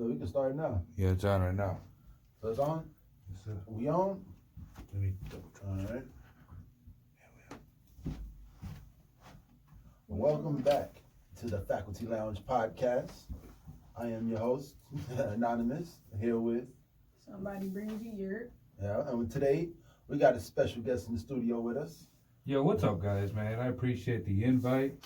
So we can start now. Yeah, it's on right now. So it's on? Yes, sir. We on? Let me double check. Alright. Welcome back to the Faculty Lounge podcast. I am your host, Anonymous, here with Somebody brings you your. Yeah, and today we got a special guest in the studio with us. Yo, what's up, guys, man? I appreciate the invite.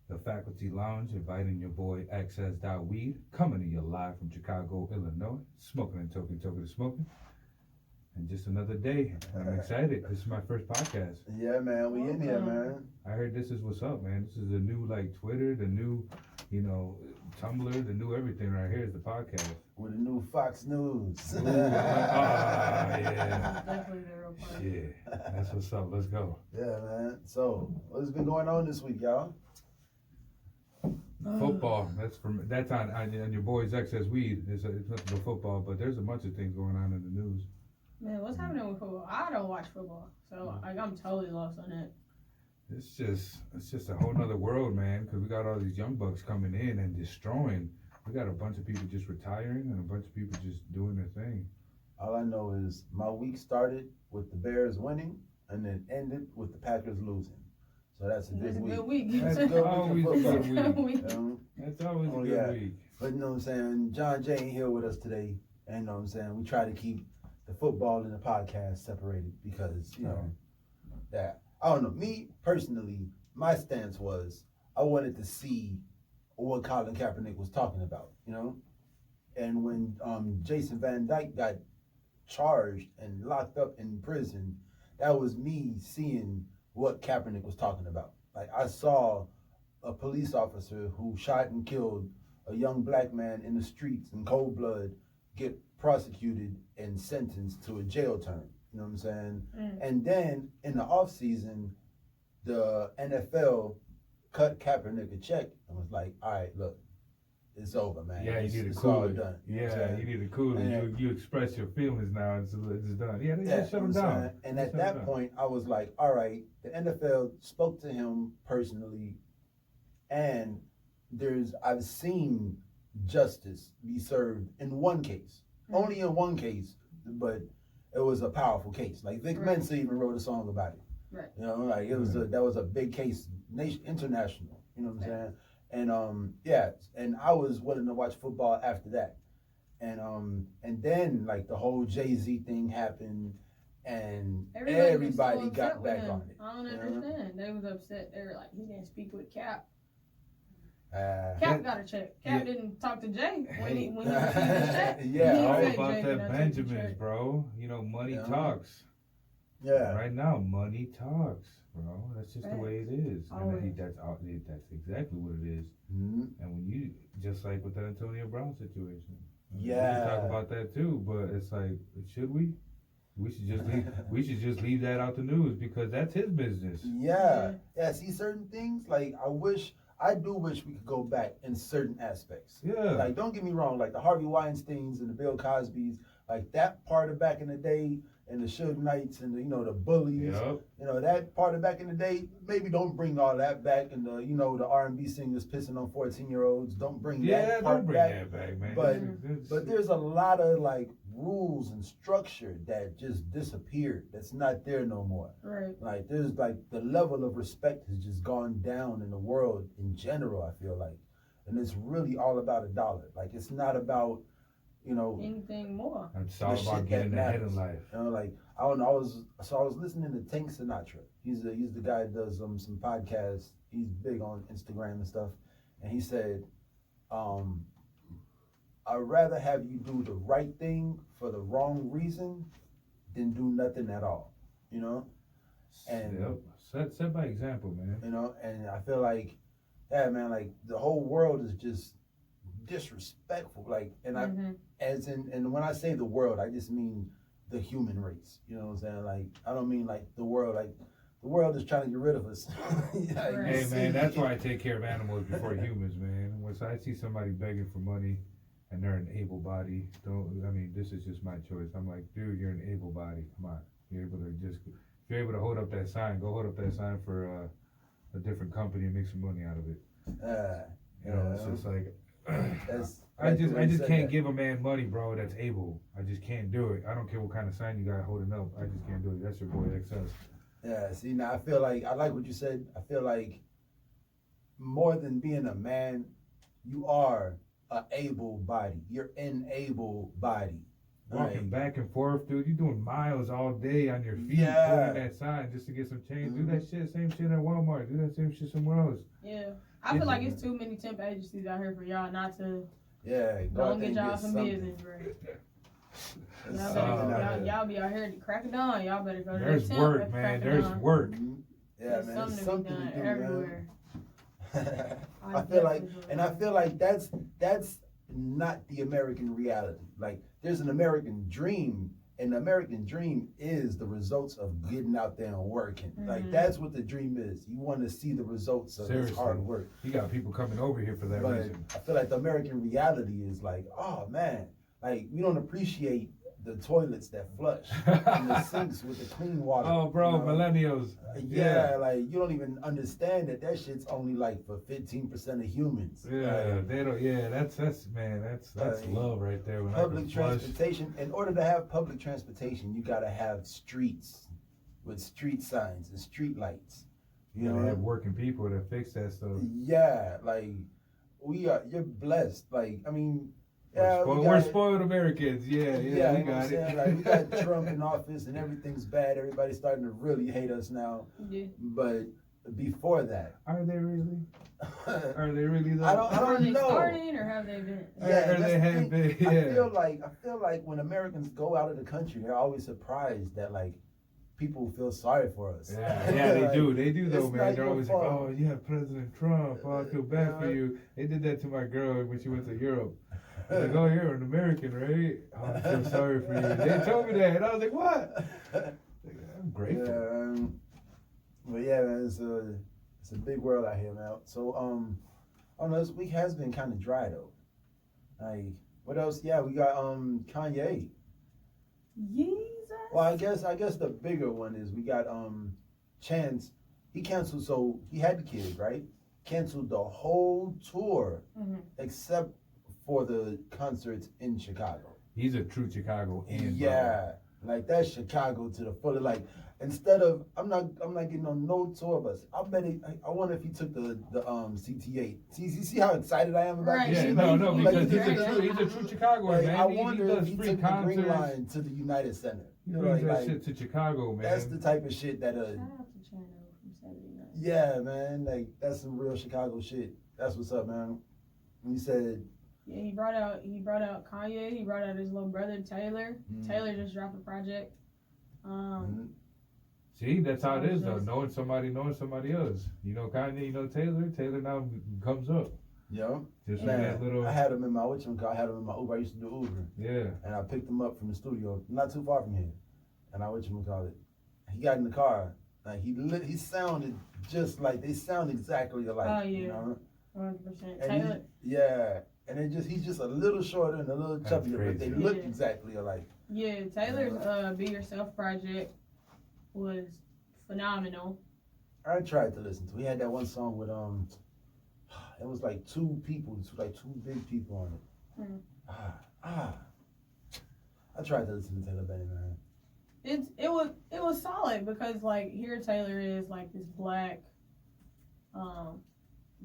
The Faculty Lounge inviting your boy Access.Weed, coming to you live from Chicago, Illinois, smoking and talking to smoking. And just another day. I'm excited. This is my first podcast. Yeah, man, we in here, man. I heard this is what's up, man. This is the new, Twitter, the new, Tumblr, the new everything right here is the podcast. With the new Fox News. Ooh, yeah. Definitely the real part. Yeah, that's what's up. Let's go. Yeah, man. So, what's been going on this week, y'all? Football. That's on your boy's Excess Weed. It's nothing but football, but there's a bunch of things going on in the news. Man, what's happening with football? I don't watch football, so I'm totally lost on it. It's just a whole nother world, man. Because we got all these young bucks coming in and destroying. We got a bunch of people just retiring and a bunch of people just doing their thing. All I know is my week started with the Bears winning and then ended with the Packers losing. So that's a good week. Good week. That's a good Always week a for good football. week. That's always a good yeah. week. But you know what I'm saying? John Jay ain't here with us today. And you know what I'm saying? We try to keep the football and the podcast separated because, that. I don't know. Me, personally, my stance was I wanted to see what Colin Kaepernick was talking about, And when Jason Van Dyke got charged and locked up in prison, that was me seeing what Kaepernick was talking about. Like, I saw a police officer who shot and killed a young black man in the streets in cold blood get prosecuted and sentenced to a jail term. You know what I'm saying? And then in the off season, the NFL cut Kaepernick a check and was like, all right, look, it's over, man. Yeah, you need to it's cool all it. done. You need to cool it. You express your feelings now. It's done. Yeah, they just shut him down. And at that point, I was like, all right, the NFL spoke to him personally, and I've seen justice be served in one case, only in one case, but it was a powerful case. Like Vic Mensa even wrote a song about it. Right. It was that was a big case, international. You know what I'm saying? And and I was willing to watch football after that. And then like the whole Jay-Z thing happened, and everybody got back on it. I don't understand. They was upset. They were like, he didn't speak with Cap. Cap got a check. Cap didn't talk to Jay when he received the check. All about that Benjamins, bro. Money talks. Yeah. Right now, money talks, bro. That's just the way it is. And that's exactly what it is. Mm-hmm. And when you, just like with the Antonio Brown situation. Yeah. We can talk about that too, but it's like, should we? We should just leave that out the news because that's his business. Yeah. See, certain things, like I do wish we could go back in certain aspects. Yeah. Like, don't get me wrong, like the Harvey Weinsteins and the Bill Cosbys, like that part of back in the day, and the Suge Knights and the bullies, that part of back in the day, maybe don't bring all that back, and the R&B singers pissing on 14-year-olds, don't bring that part back. That back, man. But there's a lot of like rules and structure that just disappeared. That's not there no more. Right. Like there's like the level of respect has just gone down in the world in general, I feel like. And it's really all about a dollar. Like it's not about anything more. It's all about getting ahead in life. I don't know. I was listening to Tank Sinatra. He's the guy that does some podcasts. He's big on Instagram and stuff. And he said, I'd rather have you do the right thing for the wrong reason than do nothing at all. And set by example, man. and I feel like, yeah, man, like the whole world is just disrespectful. Like, and and when I say the world, I just mean the human race. You know what I'm saying? Like, I don't mean like the world. Like, the world is trying to get rid of us. Hey, man, that's why I take care of animals before humans, man. Once I see somebody begging for money and they're an able body, this is just my choice. I'm like, dude, you're an able body. Come on. If you're able to hold up that sign, go hold up that sign for a different company and make some money out of it. It's just like, I just said can't that. give a man money, bro. That's able. I just can't do it. I don't care what kind of sign you got holding up. I just can't do it. That's your boy XS. Yeah, see, now I feel like, I like what you said. I feel like more than being a man, you are a able body. You're an able body. Walking back and forth, dude. You doing miles all day on your feet, Yeah. holding that sign just to get some change. Do that shit, same shit at Walmart. Do that same shit somewhere else. Yeah. I feel like it's too many temp agencies out here for y'all not to Yeah, go and get y'all some business, bro. Y'all be out here at the crack of dawn. Y'all better go to There's the temp work, at the man. crack of There's dawn. work. Yeah, There's man. something There's to be done to do, everywhere. Man. I feel like that's not the American reality. Like, there's an American dream, and the American dream is the results of getting out there and working. Like, that's what the dream is. You want to see the results of this hard work. You got people coming over here for that But reason. I feel like the American reality is like, oh man, like we don't appreciate the toilets that flush and the sinks with the clean water. Oh, bro, you know? millennials. Yeah, like you don't even understand that shit's only like for 15% of humans. Yeah, Like, they don't. Yeah, that's man. That's love right there. When public transportation. In order to have public transportation, you gotta have streets with street signs and street lights. You gotta have working people to fix that stuff. Yeah, like you're blessed. Like, I mean, yeah, we're spoiled Americans. Yeah, we got it. Like, we got Trump in office and everything's bad. Everybody's starting to really hate us now. Yeah. But before that, are they really? Are they really though? I don't know. Starting or have they been? Yeah, or they have been. Yeah. I feel like when Americans go out of the country, they're always surprised that like people feel sorry for us. Yeah, they like, do. They do though, man. They're your always fault. like, oh, you have President Trump. Oh, I feel bad for you. They did that to my girl when she went to Europe. Like, oh, you're an American, right? Oh, I feel sorry for you. They told me that, and I was like, what? I'm grateful. Yeah, but yeah, man, it's a big world out here, man. So I don't know, this week has been kind of dry though. Like, what else? Yeah, we got Kanye. Jesus. Well, I guess the bigger one is we got Chance. He canceled, so he had the kid, right? Canceled the whole tour except for the concerts in Chicago. He's a true Chicago Yeah, like that's Chicago to the full. Like, instead of I'm not getting on no tour bus. I wonder if he took the CT8. See how excited I am about Right. this Yeah, shit? no, Like, because he's a true Chicagoan, like, man. I He wonder does if he free took the Green concerts. Line to the United Center. He You know, brings that like, shit to Chicago, man. that's the type of shit that Shout out to Chano from 79. yeah, man, like that's some real Chicago shit. That's what's up, man. When you said Yeah, he brought out Kanye. He brought out his little brother Taylor. Taylor just dropped a project. See, that's how it is though. Knowing somebody else. You know Kanye, you know Taylor. Taylor now comes up. yo, Just man, that little. I had him in my I had him in my Uber. I used to do Uber. Yeah. And I picked him up from the studio, not too far from here. And I whatchamacallit. He got in the car. Like he sounded just like they sound exactly alike. Oh, yeah. You know? 100%. And Taylor. yeah. And he's just a little shorter and a little That's chubbier, but they crazy. look Yeah. exactly alike. Yeah, Taylor's Be Yourself project was phenomenal. I tried to listen to. He had that one song with it was like two big people on it. I tried to listen to Taylor Benny, man. It was solid because like here Taylor is like this black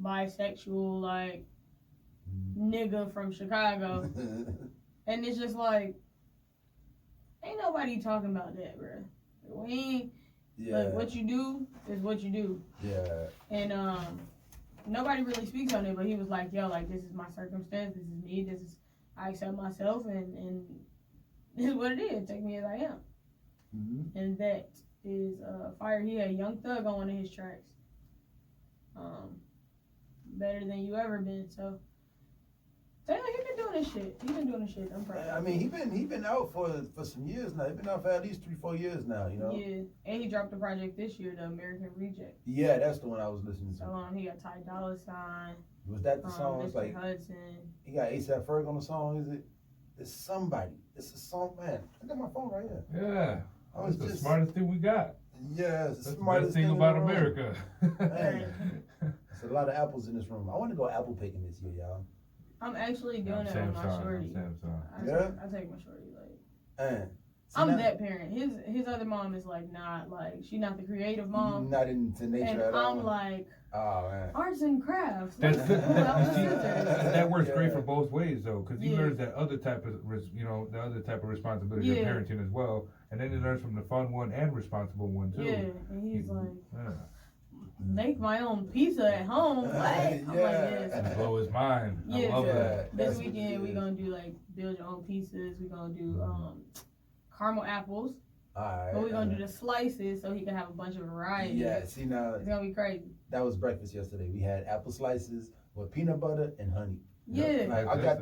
bisexual like nigga from Chicago, and it's just like ain't nobody talking about that, bro. We ain't. Yeah. Like, what you do is what you do. Yeah. And nobody really speaks on it, but he was like, yo, like, this is my circumstance, this is me, I accept myself, and this is what it is. Take me as I am. Mm-hmm. And that is fire. He had Young Thug on one of his tracks. Better than you ever been. So Taylor, he been doing this shit. I'm proud. I mean, he been out for some years now. He been out for at least 3-4 years now. You know. Yeah, and he dropped a project this year, The American Reject. Yeah, that's the one I was listening to. So he got Ty Dolla $ign. Was that the song? It's Mr. like Hudson. he got A$AP Ferg on the song. Is it? It's somebody. It's a song, man. I got my phone right here. Yeah. I was That's the just smartest thing we got. Yeah, it's the That's the smartest best thing in about the room. America. Man, there's a lot of apples in this room. I want to go apple picking this year, y'all. I'm actually doing it with my shorty. Samsung. I take my shorty like. And I'm that parent. His other mom is like not like she's not the creative mom. Not into nature and at all. I'm like oh man. arts and crafts. That's Let's pull out the scissors. That works great Yeah. for both ways though, because he Yeah. learns that other type of the other type of responsibility of Yeah. parenting as well, and then he learns from the fun one and responsible one too. Yeah, and he's like, Yeah. make my own pizza at home. What? I'm like, yes. And blow his mind. I Yeah. love Yeah. that. This That's what weekend it we is. gonna do like build your own pizzas. We gonna do caramel apples, Alright. but we gonna do the slices so he can have a bunch of variety. Yeah, see now It's gonna be crazy. that was breakfast yesterday. We had apple slices with peanut butter and honey. Yeah. Like I got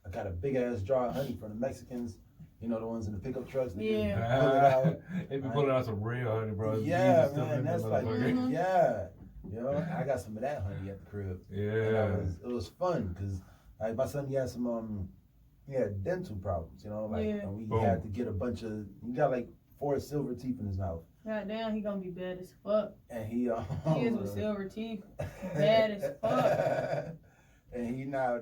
I got a big ass jar of honey from the Mexicans. You know the ones in the pickup trucks. They Yeah. just pull it out. They be pulling out some real honey, bro. Yeah, Jesus still man, in that that's like motherfucker. Mhm. yeah. You know, I got some of that honey at the crib. And Yeah. it was fun because like my son he had some he had dental problems. You know, like Yeah. and we Boom. had to get a bunch of he got like 4 silver teeth in his mouth. God damn, he gonna be bad as fuck. And he He is with silver teeth. Bad as fuck. And he now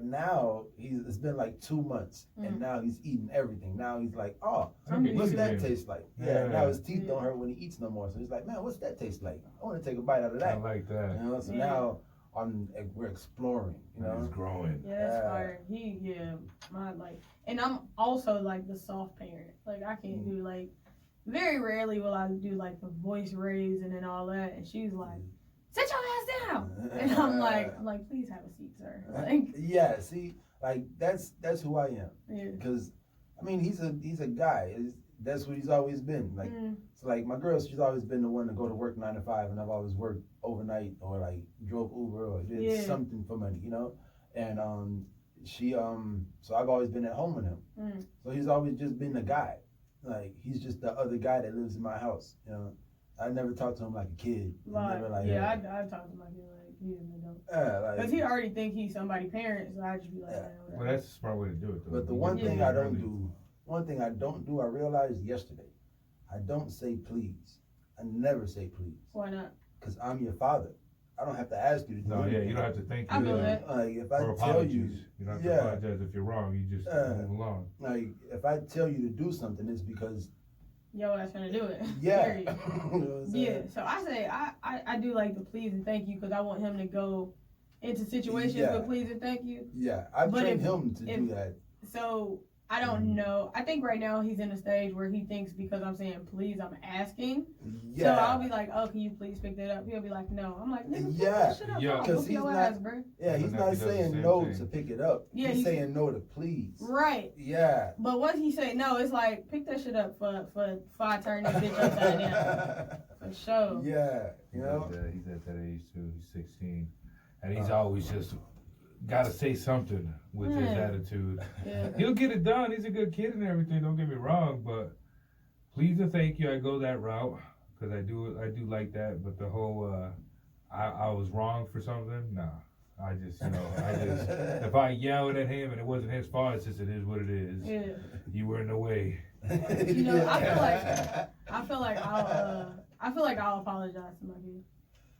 it's been like 2 months and Mm. now he's eating everything. Now he's like, oh, I'm Okay, what's used that to yeah. taste like? Yeah, Yeah. now his teeth Yeah. don't hurt when he eats no more. So he's like, man, what's that taste like? I want to take a bite out of I that. like that. You know, so Yeah. now we're exploring. You It's know, growing. Yeah, that's Yeah. fire. My like, and I'm also like the soft parent. Like I can't do like, very rarely will I do like the voice raise and then all that. And she's like, sit your ass down. And I'm like, please have a seat, sir. Like, yeah. See, like that's who I am. yeah. Because I mean, he's a guy. That's what he's always been. Like, so like my girl, she's always been the one to go to work 9 to 5, and I've always worked overnight or like drove Uber or did Yeah. something for money, you know. And she so I've always been at home with him. Mm. So he's always just been the guy. Like he's just the other guy that lives in my house, you know. I never talked to him like a kid. Like, Never, yeah, I talk to my kid like he is an adult. like, Cause he already think he's somebody's parent, so I just be like, Yeah. man, Well, whatever. that's a smart way to do it, though. but the You one get thing really I don't early. do, I realized yesterday, I don't say please. I never say please. Why not? Because I'm your father. I don't have to ask you to do No, yeah, anything. you don't have to thank I you. feel that. Like if I Or tell you, apologies. You don't have to yeah. apologize if you're wrong. You just move along. like if I tell you to do something, it's because Yo, ass gonna do it. yeah. Period. You know what I'm saying? Yeah, so I say I do like the please and thank you because I want him to go into situations Yeah. with please and thank you. Yeah, I've But trained if- him to do that. So I don't know. I think right now he's in a stage where he thinks because I'm saying please, I'm asking. Yeah. So I'll be like, oh, can you please pick that up? He'll be like, no. I'm like, nigga, pick Yeah. that shit up. Yeah. I'll 'Cause whoop he's your not- ass, bro. Yeah, he's Doesn't have not to do the saying same no thing. to pick it up. Yeah, he's he's- saying no to please. Right. Yeah. But what he say? No, it's like pick that shit up for I turn this bitch upside down. For sure. Yeah, you know. He's at that age too. He's 16, and he's always just got to say something with his Yeah. attitude. Yeah. He'll get it done. He's a good kid and everything. Don't get me wrong, but please and thank you. I go that route because I do like that. But the whole I was wrong for something. Nah, I just if I yelled at him and it wasn't his fault, it's just it is what it is. Yeah. You were in the way. You know, I feel like I'll apologize to my kid.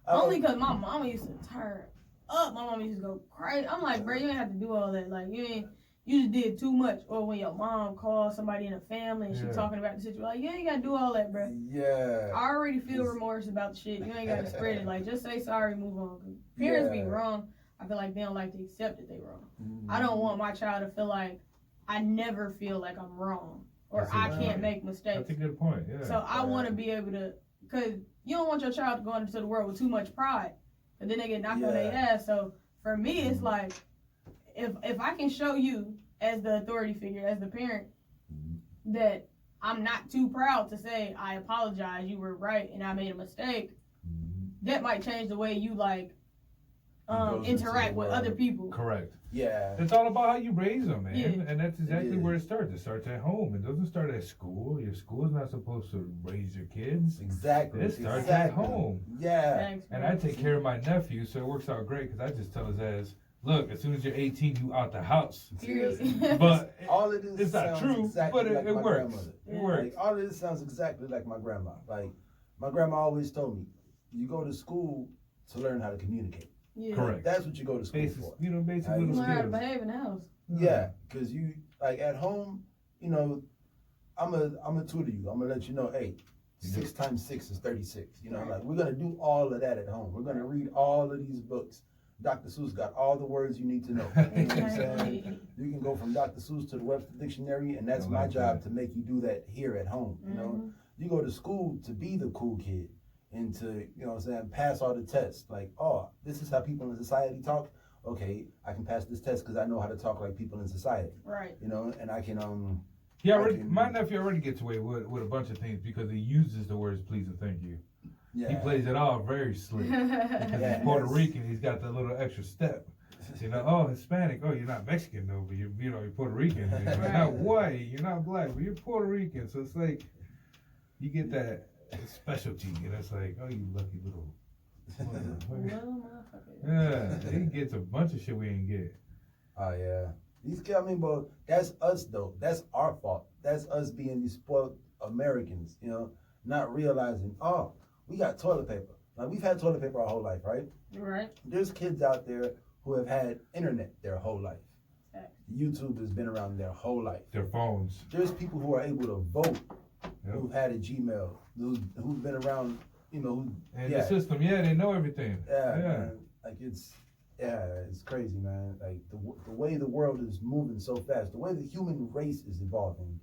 Only because my mama used to turn up. My mama used to go crazy. I'm like, bro, you ain't have to do all that. Like, you just did too much. Or when your mom calls somebody in the family and she Yeah. talking about the situation, like, you ain't got to do all that, bro. Yeah. I already feel remorse about the shit. You ain't got to spread it. Like, just say sorry, move on. 'Cause parents be Yeah. wrong. I feel like they don't like to accept that they wrong. I don't want my child to feel like I never feel like I'm wrong. Or That's a I good can't point. make mistakes. That's a good point. Yeah. So I want to be able to, because you don't want your child to go into the world with too much pride, and then they get knocked on their ass. So for me, it's like, if I can show you as the authority figure, as the parent, that I'm not too proud to say I apologize, you were right, and I made a mistake, that might change the way you like goes into interact the with world. other people. Correct. Yeah. It's all about how you raise them, man. Yeah. And that's exactly is. where it starts. It starts at home. It doesn't start at school. Your school's not supposed to raise your kids. Exactly. It starts exactly. at home. Yeah. Thanks, And bro. I take care of my nephew, so it works out great because I just tell his ass, look, as soon as you're 18, you out the house. Period. But All of this it's not sounds true, exactly but like it my works. grandmother. It Yeah. works. Like, all of this sounds exactly like my grandma. Like my grandma always told me, you go to school to learn how to communicate. Yeah. Correct. That's what you go to school Basis, for. you know, basic Right. You little learn how to skills. behave in the house. Yeah, because you like at home, you know, I'm a tutor you. I'm gonna let you know, hey, 6 times 6 is 36. You know, like we're gonna do all of that at home. We're gonna read all of these books. Dr. Seuss got all the words you need to know. You know what I'm saying? You can go from Dr. Seuss to the Webster Dictionary, and that's I my like job that. to make you do that here at home. You know, you go to school to be the cool kid and to, you know what I'm saying, pass all the tests. Like, oh, this is how people in society talk. Okay, I can pass this test because I know how to talk like people in society. Right. You know, and I can He already, I can- my nephew already gets away with a bunch of things because he uses the words please and thank you. yeah. He plays it off very slick. Because Yeah, he's Puerto that's- Rican, he's got the little extra step. You know, oh, Hispanic, oh, you're not Mexican though, but you're Puerto Rican. You know, you're not white, you're not black, but you're Puerto Rican. So it's like, you get that specialty, and it's like, oh, you lucky little motherfucker. Little motherfucker. Yeah, he gets a bunch of shit we ain't get. Oh yeah. These kids, I mean, but that's us though. That's our fault. That's us being these spoiled Americans, you know, not realizing, oh, we got toilet paper. Like we've had toilet paper our whole life, right? Right. There's kids out there who have had internet their whole life. Facts. YouTube has been around their whole life. Their phones. There's people who are able to vote Yep. who've had a Gmail, who've been around, you know, who, And yeah. the system, yeah, they know everything. Yeah, man. Like it's crazy, man. Like the way the world is moving so fast, the way the human race is evolving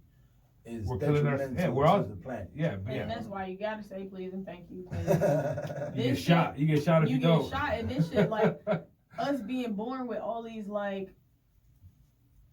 is We're killing our- detrimental yeah, we're all- to the planet. Yeah, And yeah. that's why you gotta say please and thank you. 'Cause You this get shot. You get shot if you, you get don't. shot, and this shit like us being born with all these like.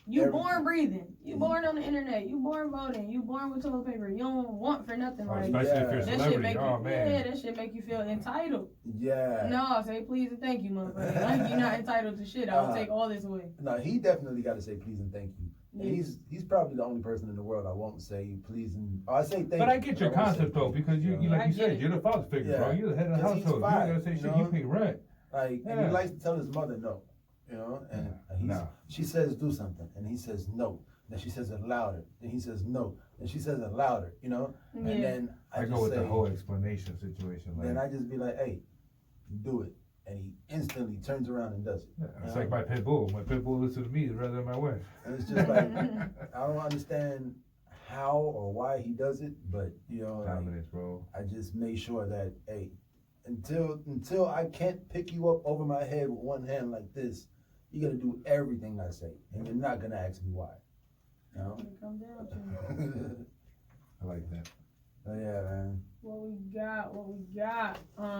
You Everything. born breathing. You born on the internet. You born voting. You born with toilet paper. You don't want for nothing. Oh, Like especially if you're a that shit celebrity. make Oh you. man. Yeah, that shit make you feel entitled. Yeah. No, say please and thank you, motherfucker. Like you're not entitled to shit. I'll Uh, take all this away. No, he definitely got to say please and thank you. And Yeah. he's probably the only person in the world I won't say please and I say thank you. But I get your but I won't say concept though, thank you. because you Yeah, like I you get said, it. you're the father figure, Yeah. bro. You're the head of the 'Cause he's household. You five, gotta say you shit. know? You pay rent. Like, and Yeah. he likes to tell his mother no, you know, and No. she says do something, and he says no. Then she says it louder. Then he says no. Then she says it louder, you know. And Yeah. then I just go with say, the whole explanation situation. Then Like, I just be like, hey, do it, and he instantly turns around and does it. yeah, it's like my pit bull. My pit bull listens to me rather than my wife. And it's just like I don't understand how or why he does it, but you know, like, Dominance, bro. I just made sure that hey, until I can't pick you up over my head with one hand like this, you're gonna do everything I say, and you're not gonna ask me why. You know? When it comes down to I like that. Oh, yeah, man. what we got.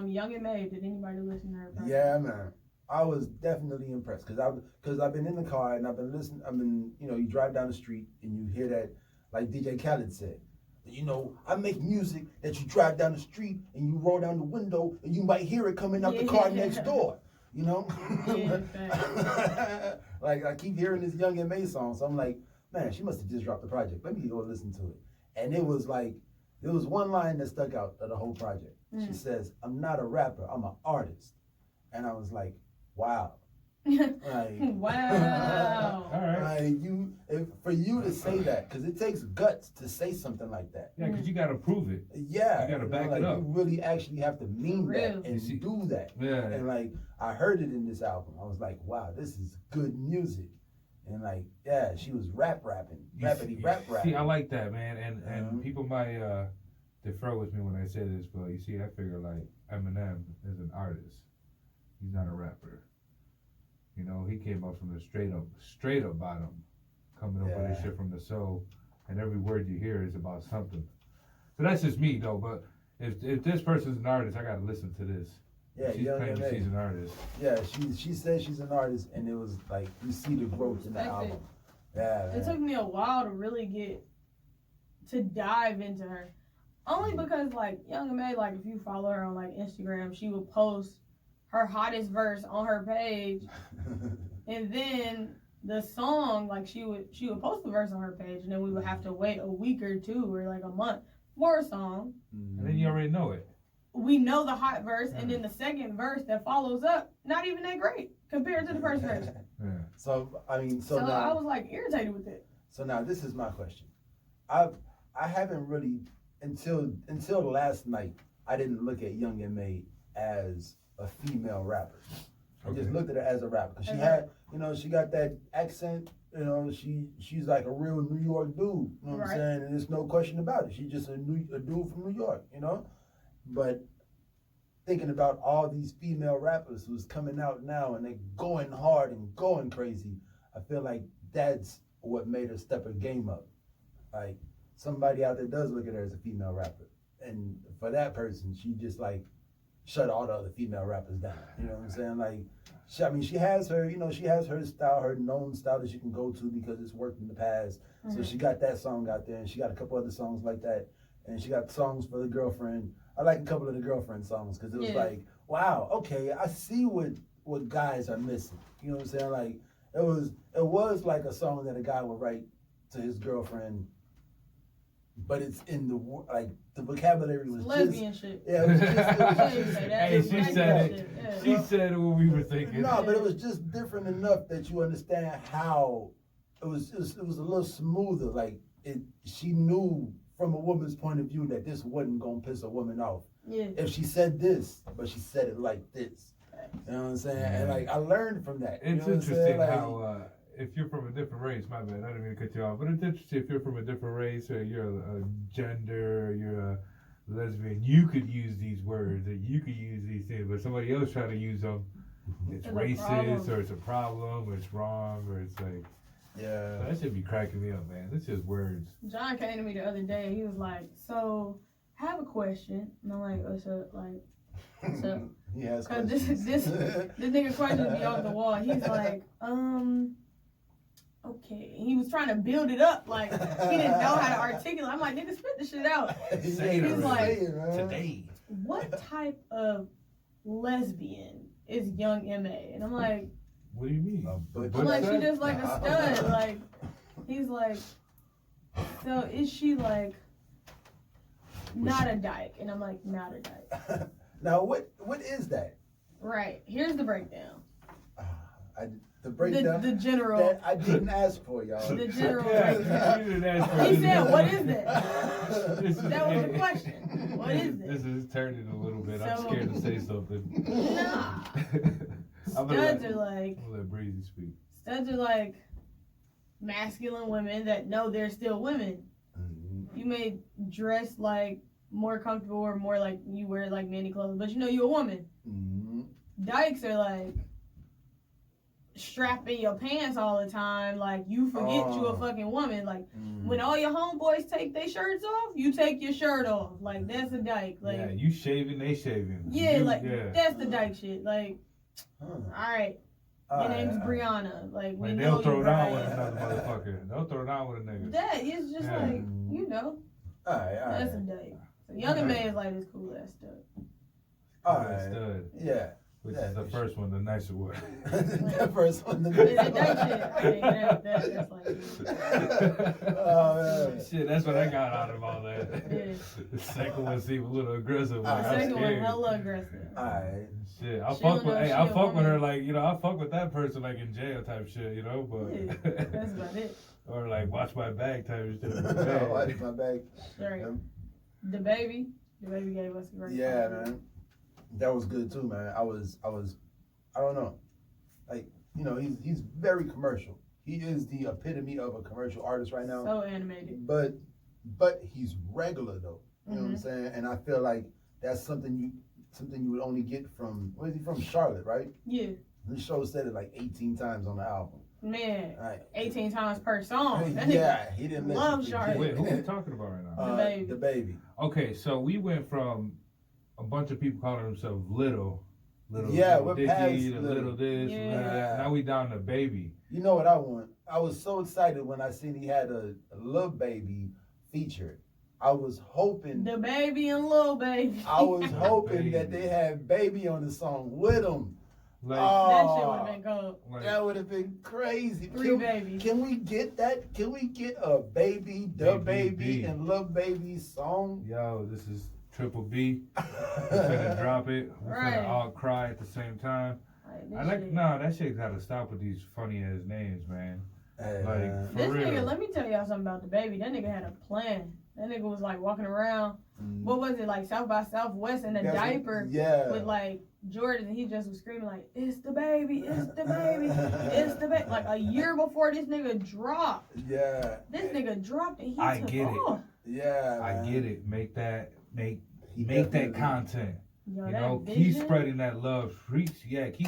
Young and May. Did anybody listen to her? project? Yeah, man. I was definitely impressed because I've been in the car and I've been listening. You know, you drive down the street and you hear that, like DJ Khaled said. You know, I make music that you drive down the street and you roll down the window and you might hear it coming out the car Yeah. next door. You know, Yeah, like I keep hearing this Young and May song, so I'm like, man, she must have just dropped the project. Let me go listen to it. And it was like, there was one line that stuck out of the whole project. She says, "I'm not a rapper, I'm an artist," and I was like, wow. Like, Wow. All right. like for you to say that, because it takes guts to say something like that. Yeah, because you gotta prove it. Yeah, You gotta back like, it up. You really actually have to mean Real. that You and see- do that. Yeah. And like I heard it in this album, I was like, wow, this is good music. And like, yeah, she was rapping, rappity. See, I like that, man. And Mhm. people might defer with me when I say this, but you see, I figure like Eminem is an artist. He's not a rapper. You know, he came up from the straight up bottom, coming up with his Yeah. shit from the soul, and every word you hear is about something. So that's just me though. But if this person's an artist, I gotta listen to this. Yeah, She's Young claiming M.A. she's an artist. Yeah, she says she's an artist, and it was like you see the growth in the Respect album. Yeah, It took man. me a while to really get to dive into her. Only because like Young May, like if you follow her on like Instagram, she would post her hottest verse on her page, and then the song, like she would post the verse on her page, and then we would have to wait a week or two or like a month for a song. And then you already know it. We know the hot verse, and then the second verse that follows up, not even that great compared to the first verse. Yeah. So I mean, So now, I was like irritated with it. So now this is my question. I haven't really until last night I didn't look at Young M.A. as a female rapper. I just Okay. looked at her as a rapper. 'Cause she Okay. had, you know, she got that accent. You know, she's like a real New York dude. You know what I'm Right. saying? And there's no question about it. She's just a dude from New York. You know, but thinking about all these female rappers who's coming out now and they're going hard and going crazy, I feel like that's what made her step her game up. Like somebody out there does look at her as a female rapper, and for that person, she just like shut all the other female rappers down. You know what I'm saying? Like, she has her, you know, she has her style, her known style that she can go to because it's worked in the past. So Mhm. she got that song out there, and she got a couple other songs like that, and she got songs for the girlfriend. I like a couple of the girlfriend songs because it was Yeah. like, wow, okay, I see what guys are missing. You know what I'm saying? Like it was like a song that a guy would write to his girlfriend, but it's in like the vocabulary was Lesbian shit. yeah, it was just, it was Yeah, you just say that. Hey, It's she lesbian said shit, it. yeah. She said what we were thinking. no, but it was just different enough that you understand how it was a little smoother. Like she knew from a woman's point of view that this wasn't gonna piss a woman off Yeah. if she said this, but she said it like this. You know what I'm saying? And like I learned from that. You It's know what I'm saying? interesting Like, how if you're from a different race, my bad, I didn't mean to cut you off, but it's interesting if you're from a different race or you're a gender, or you're a lesbian, you could use these words and you could use these things, but somebody else try to use them, it's It's a racist problem. or it's a problem or it's wrong or it's like, yeah. that should be cracking me up, man. It's just words. John came to me the other day. He was like, "So, I have a question." And I'm like, "What's up?" Like, so- he has cause this questions. nigga question be off the wall. He's like, okay. He was trying to build it up, like he didn't know how to articulate. I'm like, nigga, spit the shit out. Say it He's already. like, Say it, man. Today. What type of lesbian is Young M.A.? And I'm like, What do you mean? I'm like, she just like a stud. Like, he's like, so is she like not a dyke? And I'm like, not a dyke. Now, what is that? Right. Here's the breakdown. The breakdown The general. that I didn't ask for, y'all. The general Yeah, breakdown. you didn't ask for He it. said, "What is that?" This is- That was the question. What is This it? is turning a little bit. I'm So- scared to say something. Nah. I'm gonna Studs let, are like I'm gonna let Breezy speak. studs are like masculine women that know they're still women. Mhm. You may dress like more comfortable or more like you wear like manly clothes, but you know you're a woman. Mhm. Dykes are like strapping your pants all the time, like you forget you a Oh. fucking woman. Like Mhm. when all your homeboys take their shirts off, you take your shirt off. Like that's a dyke. Like Yeah, you shaving, they shaving. yeah, You- like yeah. that's the dyke shit. Like Huh. all right, All your right, name's all right. Brianna. Like we Like know they'll throw you, down right? with another motherfucker. They'll throw down with a nigga. That is just Yeah. like you know, All right, all that's a right. dyke. So Young and May is like this cool ass stuff. All Cool right. stud, Yeah. which Yeah, is the for first one, the nicer one. The first one. That dyke shit, I mean, that's like Oh, man. Shit, that's what I got out of all that. Yeah. The second one seemed a little aggressive. the Like, I'm second one scared. hella aggressive. All right. Shit, I She fuck don't with, know hey, she I a fuck with her woman. like, you know, I fuck with that person like in jail type shit, you know, Yeah, but that's about it. or like watch my bag type shit. Watch my back. Right. Um, The baby gave us a great Yeah, song. man. That was good too, man. I don't know. Like, you know, he's very commercial. He is the epitome of a commercial artist right now. So animated. But he's regular though. You know what I'm saying? And I feel like that's something you would only get from, where is he from? Charlotte, right? Yeah. The show said it like 18 times on the album. Man, Right. 18 times per song. That nigga- Yeah, he didn't let love you Charlotte. Wait, who are we talking about right now? The Baby. The baby. Okay, so we went from a bunch of people calling themselves little Yeah, little we're Dicky, past the Little. little this, Yeah. little that. Now we down to baby. You know what I want? I was so excited when I seen he had a Lil Baby feature. I was hoping The baby and little baby. I was hoping Baby. that they had Baby on the song with him. Like, That shit would have been cold. like That would have been crazy. Three babies. Can we get that? Can we get a Baby, the Baby Baby, B. and Lil Baby song? yo, this is Triple B. We're finna drop it. We're Right. finna all cry at the same time. Like, I like that shit gotta stop with these funny ass names, man. Hey, Like, man. for This real. nigga, let me tell y'all something about the baby. That nigga had a plan. That nigga was like walking around. Mm. What was it, like South by Southwest in a That's what- diaper Yeah. with like Jordan, and he just was screaming like, "It's the baby, it's the baby, it's the baby." Like a year before this nigga dropped. Yeah. This nigga dropped and he I took get it. off. Yeah. I man. get it. Make He that definitely- content. Yo, You that know, keep vision, spreading that love. Keep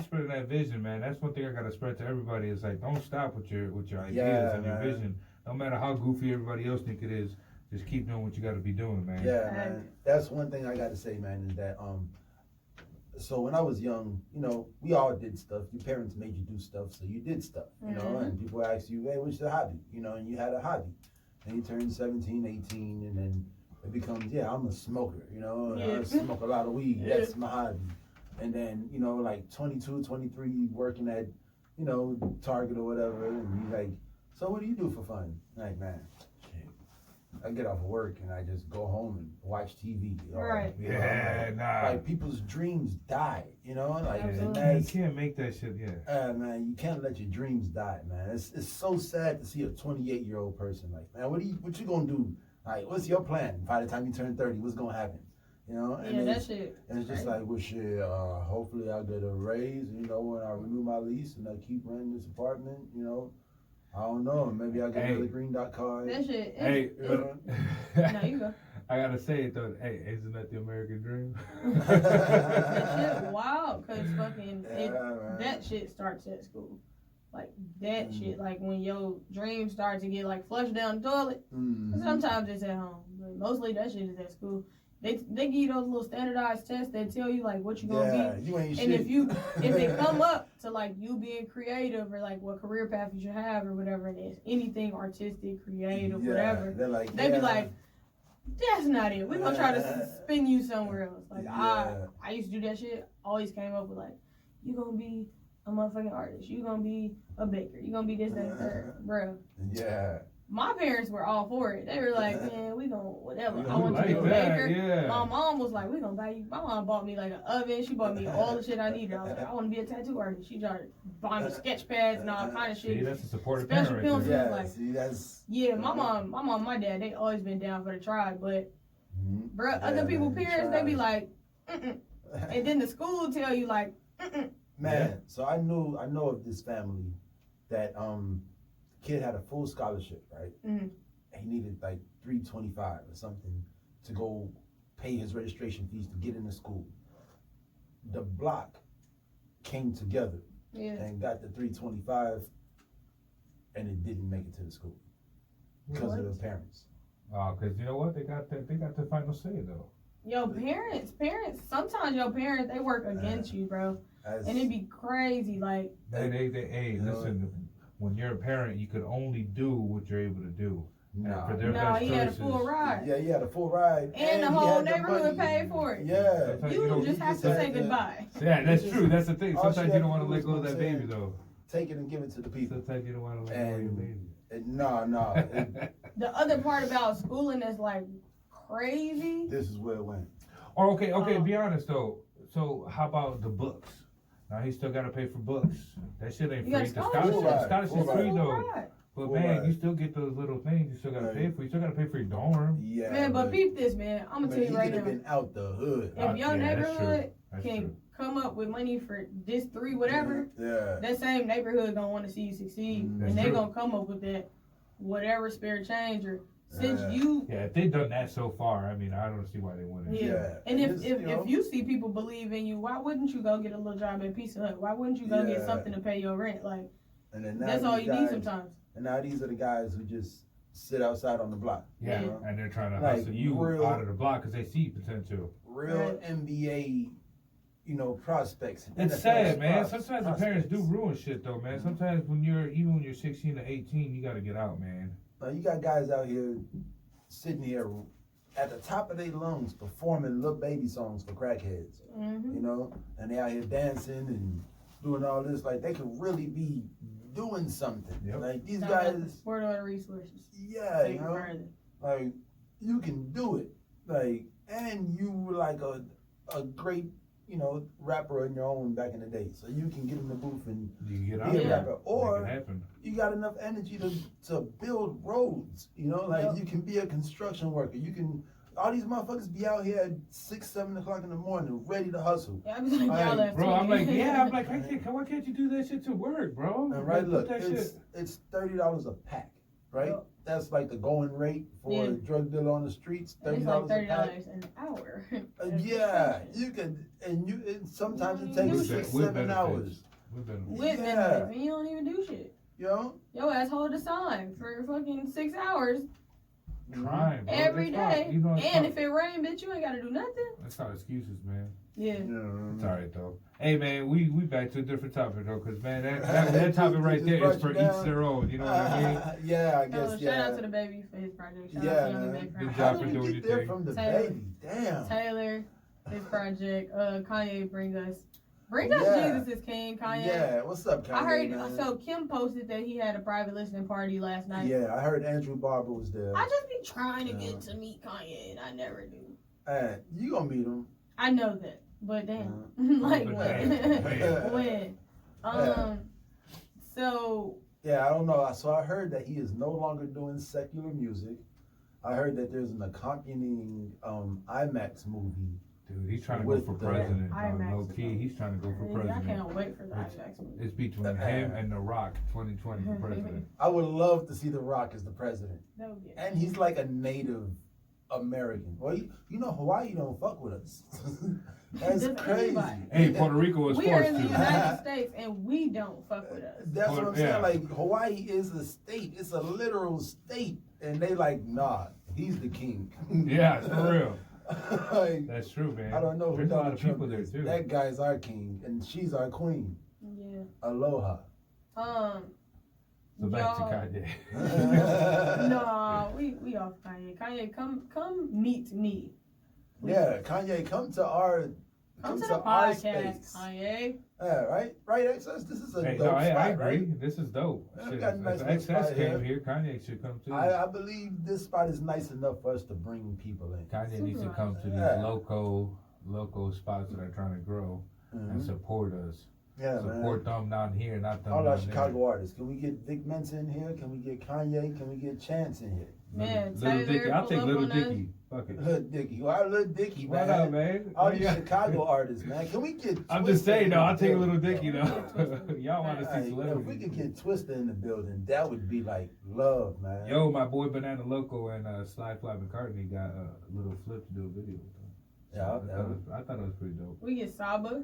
spreading that vision, man. That's one thing I gotta spread to everybody. Is like, don't stop with your ideas Yeah, and your man. vision. No matter how goofy everybody else think it is, just keep doing what you gotta be doing, man. Yeah, man. That's one thing I gotta say, man, is that so when I was young, you know, we all did stuff. Your parents made you do stuff, so you did stuff, you know, Mhm. and people ask you, hey, what's your hobby? You know, and you had a hobby. And you turn 17, 18, and then it becomes, yeah, I'm a smoker, you know, and I Yeah. smoke a lot of weed. Yeah. That's my hobby. And then, you know, like 22, 23, working at, you know, Target or whatever, and you like, so what do you do for fun? Like, man, shit. I get off of work and I just go home and watch TV. Or, Right. you know, Yeah, like, nah. like people's dreams die, you know? Like, Yeah, and Absolutely. you that's, can't make that shit. Yeah. man, you can't let your dreams die, man. It's so sad to see a 28-year-old person like, man, what you gonna do? Like, what's your plan? By the time you turn 30, what's gonna happen? You know? And Yeah, that it's, shit. and it's just right. like, well, shit, hopefully I'll get a raise, you know, when I renew my lease and I keep renting this apartment, you know. I don't know, maybe I'll get Hey. another green dot card. That shit. Hey, No, you go. I gotta say it though. Hey, isn't that the American dream? That shit wild, cause fucking Yeah, man. that shit starts at school. Like that shit, like when your dreams start to get like flushed down the toilet. Mhm. Sometimes it's at home, but mostly that shit is at school. They give you those little standardized tests that tell you like what you gonna Yeah, be. you ain't And shit. if it come up to like you being creative or like what career path you should have or whatever it is, anything artistic, creative, Yeah, whatever, they're like, they be yeah. like, that's not it. We're gonna try to spin you somewhere else. Like Yeah. I used to do that shit. Always came up with like, you gonna be a motherfucking artist. You gonna be a baker. You gonna be this, that, and third, bro. Yeah. My parents were all for it. They were like, man, we gonna whatever. We I gonna want like you to be a that, baker. yeah. My mom was like, we gonna buy you. My mom bought me like an oven. She bought me all the shit I needed. I was like, I want to be a tattoo artist. She tried to buy me sketch pads and all kind of See, shit. that's a supportive Special parent pencils. right there. Yeah, like- see, that's. Yeah, my mom, my dad, they always been down for the tribe. But Mhm. bro, Yeah, other people man, parents, they be tribe. like, mm-mm. And then the school tell you like, mm-mm. Man, Yeah. so I know of this family that kid had a full scholarship, right? Mhm. He needed like $325 or something to go pay his registration fees to get into school. The block came together Yeah. and got the $325, and it didn't make it to the school because of What? the parents. Oh, cause you know what? They got the final say though. Yo, parents, sometimes your parents, they work against you, bro. As, And it'd be crazy. Like, Hey, hey, You know, listen. When you're a parent, you could only do what you're able to do. nah. for their no, best he had a choices. full ride. Yeah, he had a full ride. And the he whole had the neighborhood money. paid for it. Yeah. Sometimes You don't- just have to had say goodbye. Yeah, that's Just- true. That's the thing. all Sometimes she you had don't to want to do let was go of go that say- baby though. Take it and give it to the people. Sometimes you don't want to let go of your And- baby. No. The other part about schooling that's like crazy. This is where it went. Or okay, Oh. be honest though. So how about the books? Now he still gotta pay for books. That shit ain't You got free. The scholarship. scholarship's Full free ride. though. Right. But Full man, ride. you still get those little things. You still gotta Right. pay for. You still gotta pay for your dorm. Yeah. Man, but peep this, man. I'm gonna tell he you right could have now. been out the hood. If your Yeah, that's neighborhood That's can true. come up with money for this three, whatever, Yeah. that same neighborhood gonna want to see you succeed, Mm, that's and they true. gonna come up with that whatever spare change or since Yeah. you. Yeah, if they've done that so far, I mean, I don't see why they wouldn't. Yeah. Yeah. And if Just, if, you know. if you see people believe in you, why wouldn't you go get a little job at Pizza Hut? Why wouldn't you go get Yeah. something to pay your rent? Like And then now that's all these you need guys- sometimes. And now these are the guys who just sit outside on the block. Yeah, You know? and they're trying to Like, hustle you real- out of the block because they see potential. Real Right. NBA, prospects. It's NFL sad, man. prospects. Sometimes the parents do ruin shit, though, man. Sometimes when you're 16 to 18, you gotta get out, man. Now, you got guys out here sitting here at the top of their lungs performing little baby songs for crackheads, Hmm. and they out here dancing and doing all this. Like, they could really be doing something. Yep. Like, these Not guys, sport all the resources. yeah, Take it further. like, you can do it. Like, and you were like a great, rapper on your own back in the day. So you can get in the booth and You can get be out. a Yeah. rapper. Make Or it happen. you got enough energy to build roads, like Yep. you can be a construction worker. You can, All these motherfuckers be out here at 6, 7 o'clock in the morning, ready to hustle. Yeah, I be like, Like, y'all left Bro, I'm like, 20. yeah, I'm like, why can't you do that shit to work, bro? And right, Like, look, put that it's $30 a pack, right? Yep. That's like the going rate for Yeah. a drug dealer on the streets. And it's $30 like a pack. $30 an hour. Yeah, you can, and sometimes it With takes With 6, with 7 hours. We've been With Yeah. benefits, and you don't even do shit. You know, Yo ass hold a sign for fucking 6 hours trying, bro. every That's why, day. you know, it's And not- if it rain, bitch, you ain't gotta do nothing. that's not excuses, man. Yeah. It's alright though. Hey man, we back to a different topic though, cause man, that topic right Just there brought is for you each down. their own. You know what I mean? Yeah, I So guess. shout Yeah. out to the baby for his project. Shout Yeah, out to Young man. Baby Good for job How for did doing we your get there thing. from the Taylor. baby? Damn. Taylor, his project. Kanye bring us Yeah. Jesus is King. Kanye. Yeah, what's up, Kanye? I heard. man? So Kim posted that he had a private listening party last night. Yeah, I heard Andrew Barber was there. I just be trying to Yeah. get to meet Kanye, and I never do. Hey, you gonna meet him? I know that, but damn, like But when? damn. when? Yeah. So Yeah, I don't know. So I heard that he is no longer doing secular music. I heard that there's an accompanying IMAX movie. Dude, he's trying to go With for the president. IMAX Low key, he's trying to go for I president. can't wait for the It's- IMAX movie. It's between him and The Rock, 2020 for president. I would love to see The Rock as the president. That would be it. And he's like a Native American. Well, you know, Hawaii don't fuck with us. That's Doesn't crazy. anybody. Hey, Puerto Rico was We are forced in the to. United States, and we don't fuck with us. That's what I'm saying. Yeah. Like Hawaii is a state. It's a literal state, and they like, nah, he's the king. Yeah, for real. Like, That's true, man. I don't know who There's a lot Donald of people Trump there is. too. That guy's our king, and she's our queen. Yeah. Aloha. So back to y'all- Kanye. No, we off Kanye. Kanye, come meet me. Yeah, Kanye, come to our Come to to the our podcast, space. Kanye. Yeah, right, Access. This is a Hey, dope no, I spot, agree. right? This is dope. Yeah, we Shit, got a nice if little XS spot came here. here, Kanye should come too. I believe this spot is nice enough for us to bring people in. Kanye needs to Super come to Yeah. these local spots that are trying to grow and Mhm. support us. Yeah, Support man. them down here, not them All our down Chicago artists. Can we get Vic Mensa in here? Can we get Kanye? Can we get Chance in here? there. Man, Little Taylor, Dicky, I'll pull take up Little on us. Dicky. Fuck it. Little Dicky. Why Little Dicky, What man? up, man? All Oh, these yeah. Chicago artists, man. Can we get I'm just Twista saying, in though, the I'll take a building? Little Dicky, though. Y'all want to Hey, see if celebrities. we could get Twista in the building, that would be like love, man. Yo, my boy Banana Loco and Sly Fly McCartney got a little flip to do a video with them. Yeah, I thought it was pretty dope. We get Saba.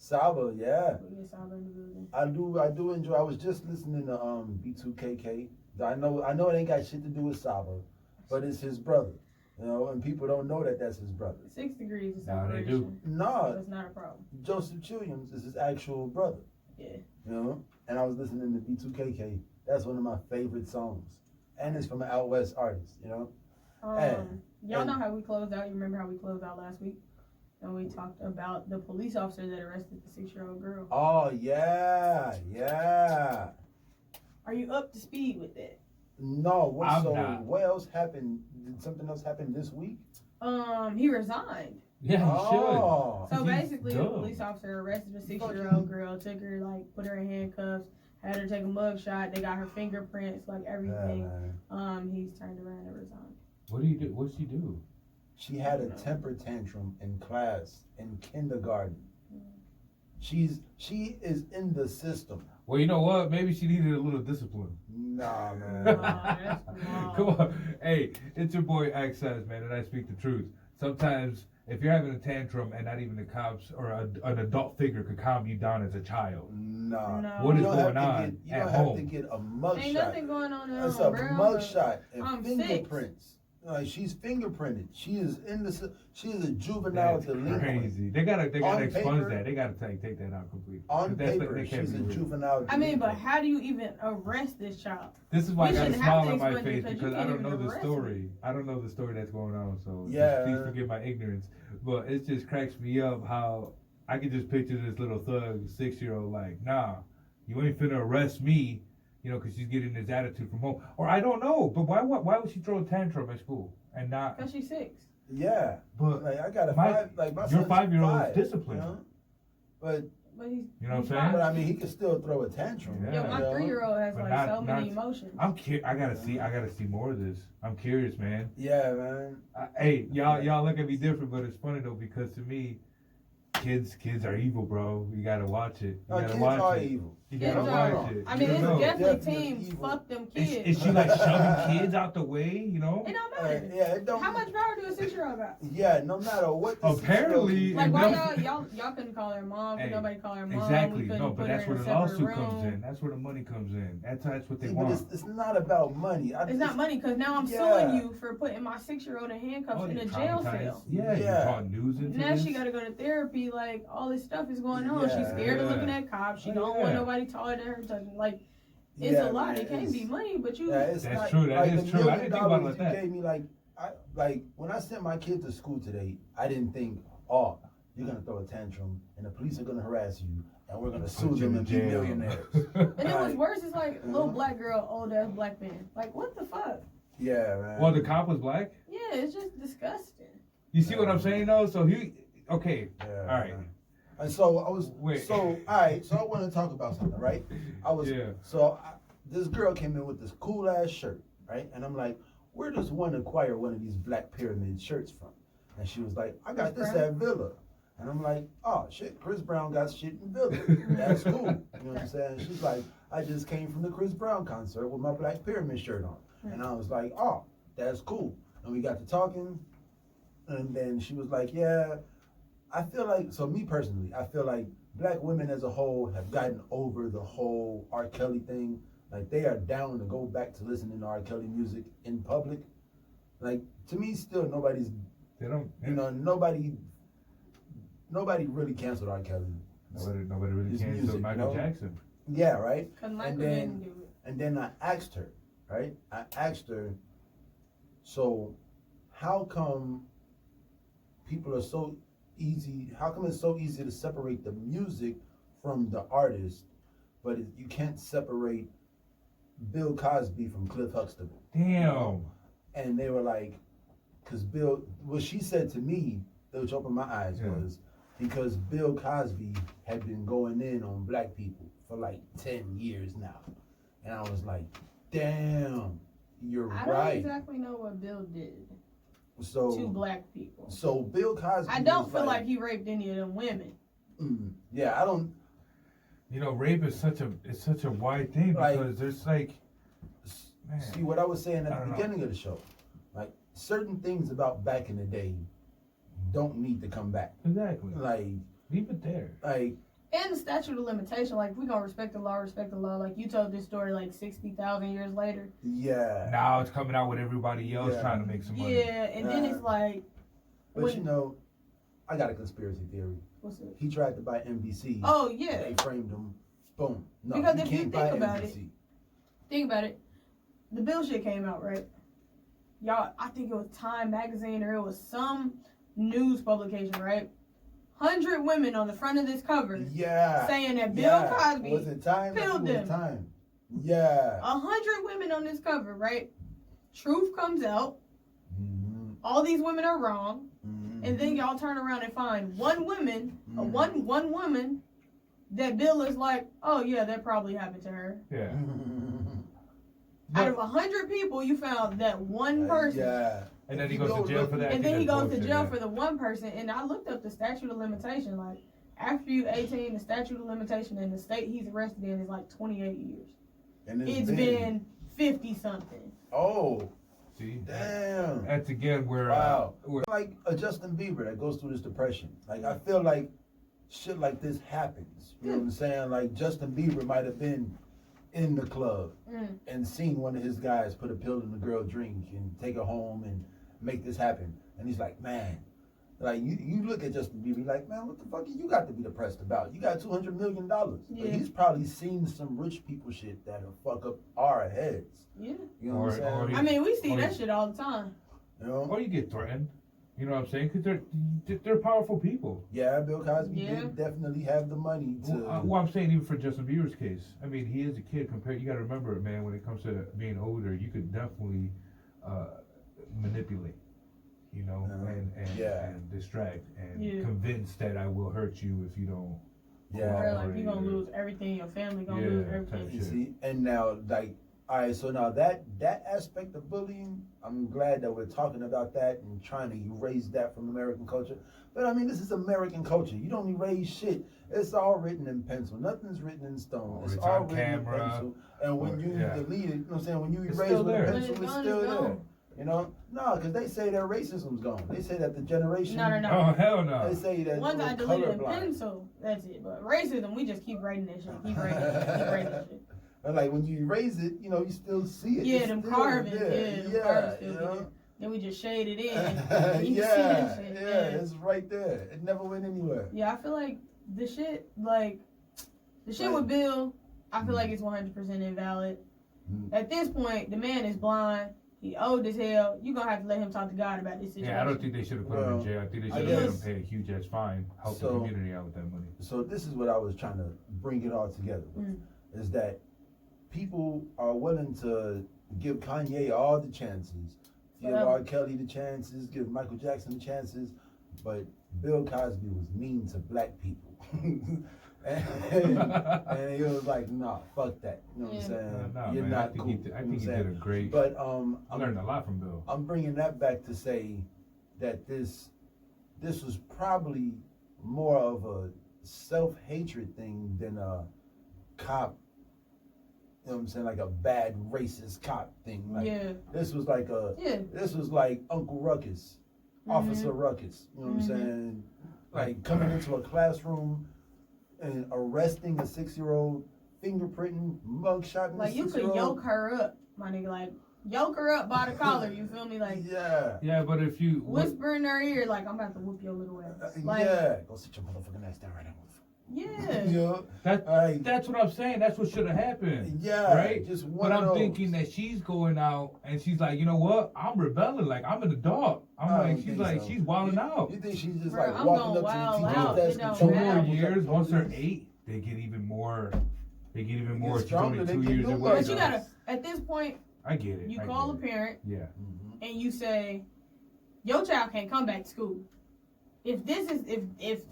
Saba, yeah. We get Saba in the building. I do enjoy. I was just listening to B2KK. I know it ain't got shit to do with Saba, but it's his brother. You know, and people don't know that that's his brother. 6 degrees of Nah, they separation. do. No, That's not a problem. Joseph Chilliams is his actual brother. Yeah. You know, and I was listening to B2KK. That's one of my favorite songs, and it's from an out west artist. You know. Y'all and- know how we closed out. You remember how we closed out last week? And we talked about the police officer that arrested the 6-year-old girl. Oh yeah. Are you up to speed with that? No, I'm so not. what else happened? Did something else happen this week? He resigned. Yeah, Oh. So He's basically, the dumb. police officer arrested a 6-year-old girl, took her, like, put her in handcuffs, had her take a mug shot. They got her fingerprints, like everything. He's turned around and resigned. What do you do? What'd she do? She had a temper tantrum in class in kindergarten. She is in the system. Well, you know what? Maybe she needed a little discipline. Nah, man. That's wrong. Come on. Hey, it's your boy Access, man, and I speak the truth. Sometimes, if you're having a tantrum and not even the cops or an adult figure could calm you down as a child, Nah. No. What is You don't have going to on get, you at don't have home? to get a mug Ain't shot. nothing going on at It's home, a bro. mug shot and I'm fingerprints. Like she's fingerprinted. She is in the. She is a juvenile that's delinquent. crazy. They gotta On expunge paper- that. They gotta take that out completely. On That's paper, they can't she's a be real. juvenile. I mean, but delinquent. how do you even arrest this child? This is why I We got a shouldn't have smile to on my explain it face because you because I can't don't even know the arrest story. I don't know the story that's going on, so Yeah. please forgive my ignorance. But it just cracks me up how I can just picture this little thug, 6-year-old, like, nah, you ain't finna arrest me, you know, because she's getting this attitude from home. Or I don't know, but why would she throw a tantrum at school and not? Because she's 6. Yeah, But like I got a My- five. Like my your son's 5-year-old is 5, disciplined. You know? But But he's, You know what I'm he's saying? five. But I mean, he can still throw a tantrum. Yeah. Yo, my you know? 3-year-old has But like not- so many not- emotions. I gotta see more of this. I'm curious, man. Yeah, man. Hey, y'all look at me different, but it's funny though because to me, kids are evil, bro. You gotta watch it. You No, gotta kids watch are it. evil. You Kids gotta are- watch it. I You mean, don't it's know. definitely Definitely teams. evil. Fuck them Is, kids. is she like shoving kids out the way? You know? It don't matter. Yeah, it don't. How much power do a 6-year-old got? Yeah, no matter what. the Apparently, situation- Like, And why them- y'all couldn't call her mom? Could Hey, nobody call her mom? Exactly. We couldn't No, but put that's her where in the a separate lawsuit comes room. in. That's where the money comes in. That's what they See, but want. it's not about money. It's not money because now I'm Yeah. suing you for putting my 6-year-old in handcuffs in you're a jail traumatized. cell. Yeah, you Yeah. brought news into Now this. she got to go to therapy. Like all this stuff is going on. She's Yeah. scared of Yeah. looking at cops. She Oh, don't yeah. want nobody taller than her. Touching. Like it's Yeah, a lot. man, It can't it's- be money, but you. Yeah, it's That's not, true, that like is the true. I $1 didn't think about it million like that. you gave me, like when I sent my kid to school today, I didn't think, oh, you're gonna throw a tantrum and the police are gonna harass you and we're gonna sue Put you them in and be jail. millionaires. And then what's Like, worse is like little Mhm. black girl, old ass black man. Like what the fuck? Yeah, man. Well, the cop was black. Yeah, it's just disgusting. You see what I'm saying though? So okay. Yeah, All right. man. And so I was, Wait. so all right, so I want to talk about something, right? Yeah. This girl came in with this cool ass shirt, right? And I'm like, where does one acquire one of these Black Pyramid shirts from? And she was like, I got Chris this Brown? at Villa. And I'm like, oh shit, Chris Brown got shit in Villa. That's cool. You know what I'm saying? She's like, I just came from the Chris Brown concert with my Black Pyramid shirt on. And I was like, oh, that's cool. And we got to talking. And then she was like, yeah, I feel like, so me personally, I feel like black women as a whole have gotten over the whole R. Kelly thing. Like they are down to go back to listening to R. Kelly music in public. Like to me, still They don't. you know, nobody really canceled R. Kelly. Nobody really His canceled music, Michael you know? Jackson. Yeah, right. Cause Michael then- didn't do it. And then I asked her, right? I asked her, so how come people are so easy? How come it's so easy to separate the music from the artist, but you can't separate Bill Cosby from Cliff Huxtable? Damn. And they were like, because what she said to me, which opened my eyes, Yeah. was because Bill Cosby had been going in on black people for like 10 years now. And I was like, damn, you're I don't right. exactly know what Bill did to So, black people. so Bill Cosby. I don't was feel like he raped any of them women. Yeah, I don't. You know, rape is such a wide thing Like- because there's like, man. See what I was saying I at the don't know. beginning of the show. Like certain things about back in the day don't need to come back. Exactly. Like, Leave it there. And the statute of limitation, like we gonna respect the law, respect the law. Like you told this story like 60,000 years later. yeah. Now it's coming out with everybody else Yeah. trying to make some money. Yeah, and then it's like, But when- you know, I got a conspiracy theory. what's it? He tried to buy NBC. Oh yeah. They framed him. Boom. No, Because you if you can't think buy about NBC. Think about it. The Bill shit came out, right? Y'all, I think it was Time Magazine or it was some news publication, right? 100 women on the front of this cover Yeah. saying that Bill yeah. Cosby, Was it time? I killed think it was them. time. Yeah. 100 women on this cover, right? Truth comes out. Mhm. All these women are wrong. Mhm. And then y'all turn around and find one woman, Mhm. one woman that Bill is like, oh yeah, that probably happened to her. Yeah. Out But- of 100 people, you found that one person. Yeah. and then If he you goes go to jail look- for that. I And think then he that's goes to bullshit, jail yeah. for the one person. And I looked up the statute of limitation. Like, after you 18, the statute of limitation in the state he's arrested in is like 28 years. And It's been 50 something. Oh, See, damn. that's again where Wow. where Like a Justin Bieber that goes through this depression. Like I feel like shit like this happens. You know what I'm saying? Like Justin Bieber might have been in the club Mm. and seen one of his guys put a pill in the girl drink and take her home and make this happen. And he's like, man, like you look at Justin Bieber, like, man, what the fuck you got to be depressed about? You got $200 million. But Yeah. he's probably seen some rich people shit that'll fuck up our heads. Yeah. You know what I'm Or saying? I mean, we see Or that he- shit all the time. You know? or you get threatened. You know what I'm saying? Because they're powerful people. Yeah, Bill Cosby Yeah. did definitely have the money to. Well, I'm saying even for Justin Bieber's case, I mean, he is a kid compared. You got to remember, man, when it comes to being older, you could definitely manipulate, you know, Uh-huh. and Yeah. and distract and Yeah. convince that I will hurt you if you don't Yeah. Where, like, you gonna lose everything, your family gonna lose Yeah, everything. type You shit. see, and now like, all right, so now that aspect of bullying, I'm glad that we're talking about that and trying to erase that from American culture. But I mean, this is American culture. You don't erase shit. It's all written in pencil. Nothing's written in stone. Or It's it's all on written camera, in pencil. And when or- you yeah. delete it, you know what I'm saying? When you It's erase still with a there. When pencil, it's it's gone, still it's there. gone. You know? No, because they say that racism's gone. They say that the generation. No. Oh hell no! They say that Once I we're deleted in colorblind. pencil, that's it. But racism, we just keep writing that shit. Keep writing that shit. Keep writing that shit. But like when you erase it, you know, you still see it. Yeah, It's them still carvings. there. Yeah, them carvings still you be know? there. Then we just shade it in. And you can see yeah, that shit. yeah, it's right there. It never went anywhere. Yeah, I feel like the shit, like, the shit Like- with Bill, I feel like it's 100% invalid. Mm. At this point, the man is blind. He old as hell. You gonna have to let him talk to God about this situation. Yeah, I don't think they should have put him in Well, jail. I think they I should have let him guess- pay a huge ass fine, help the So- community out with that money. So this is what I was trying to bring it all together with, is that people are willing to give Kanye all the chances, give Forever. R. Kelly the chances, give Michael Jackson the chances, but Bill Cosby was mean to black people. and he was like, nah, fuck that. You know what I'm saying? Nah, You're man, not I think cool. he You did, I know think what he I'm did saying? a great. But I learned a lot from Bill. I'm bringing that back to say that this was probably more of a self-hatred thing than a cop, you know what I'm saying, like a bad racist cop thing. Like Yeah. this was like this was like Uncle Ruckus, Officer Ruckus, you know what I'm saying? Like coming into a classroom and arresting a 6-year-old, fingerprinting, mugshot. Like, you could yoke her up, my nigga. Like, yoke her up by the collar, you feel me? Like, Yeah. Yeah, but if you whisper in her ear, like, I'm about to whoop your little ass. Like, Yeah. Go sit your motherfucking ass down right now. yeah. You know? that Like, that's what I'm saying. That's what should have happened. yeah. Right? Just one But of I'm those. thinking that she's going out and she's like, you know what? I'm rebelling. Like I'm an adult. I'm I like, don't she's think like, so. she's wilding out. You think she's just Bro, like I'm walking going up wild to the out. teacher's It desk don't Two and more matter. talking years. about Once they're police? 8, they get even more. They get even more. get She's stronger, only they 2 get years new away. But ones. you gotta, at this point, I get it. you I call a get it. parent Yeah. Mhm. and you say, your child can't come back to school. If this is, if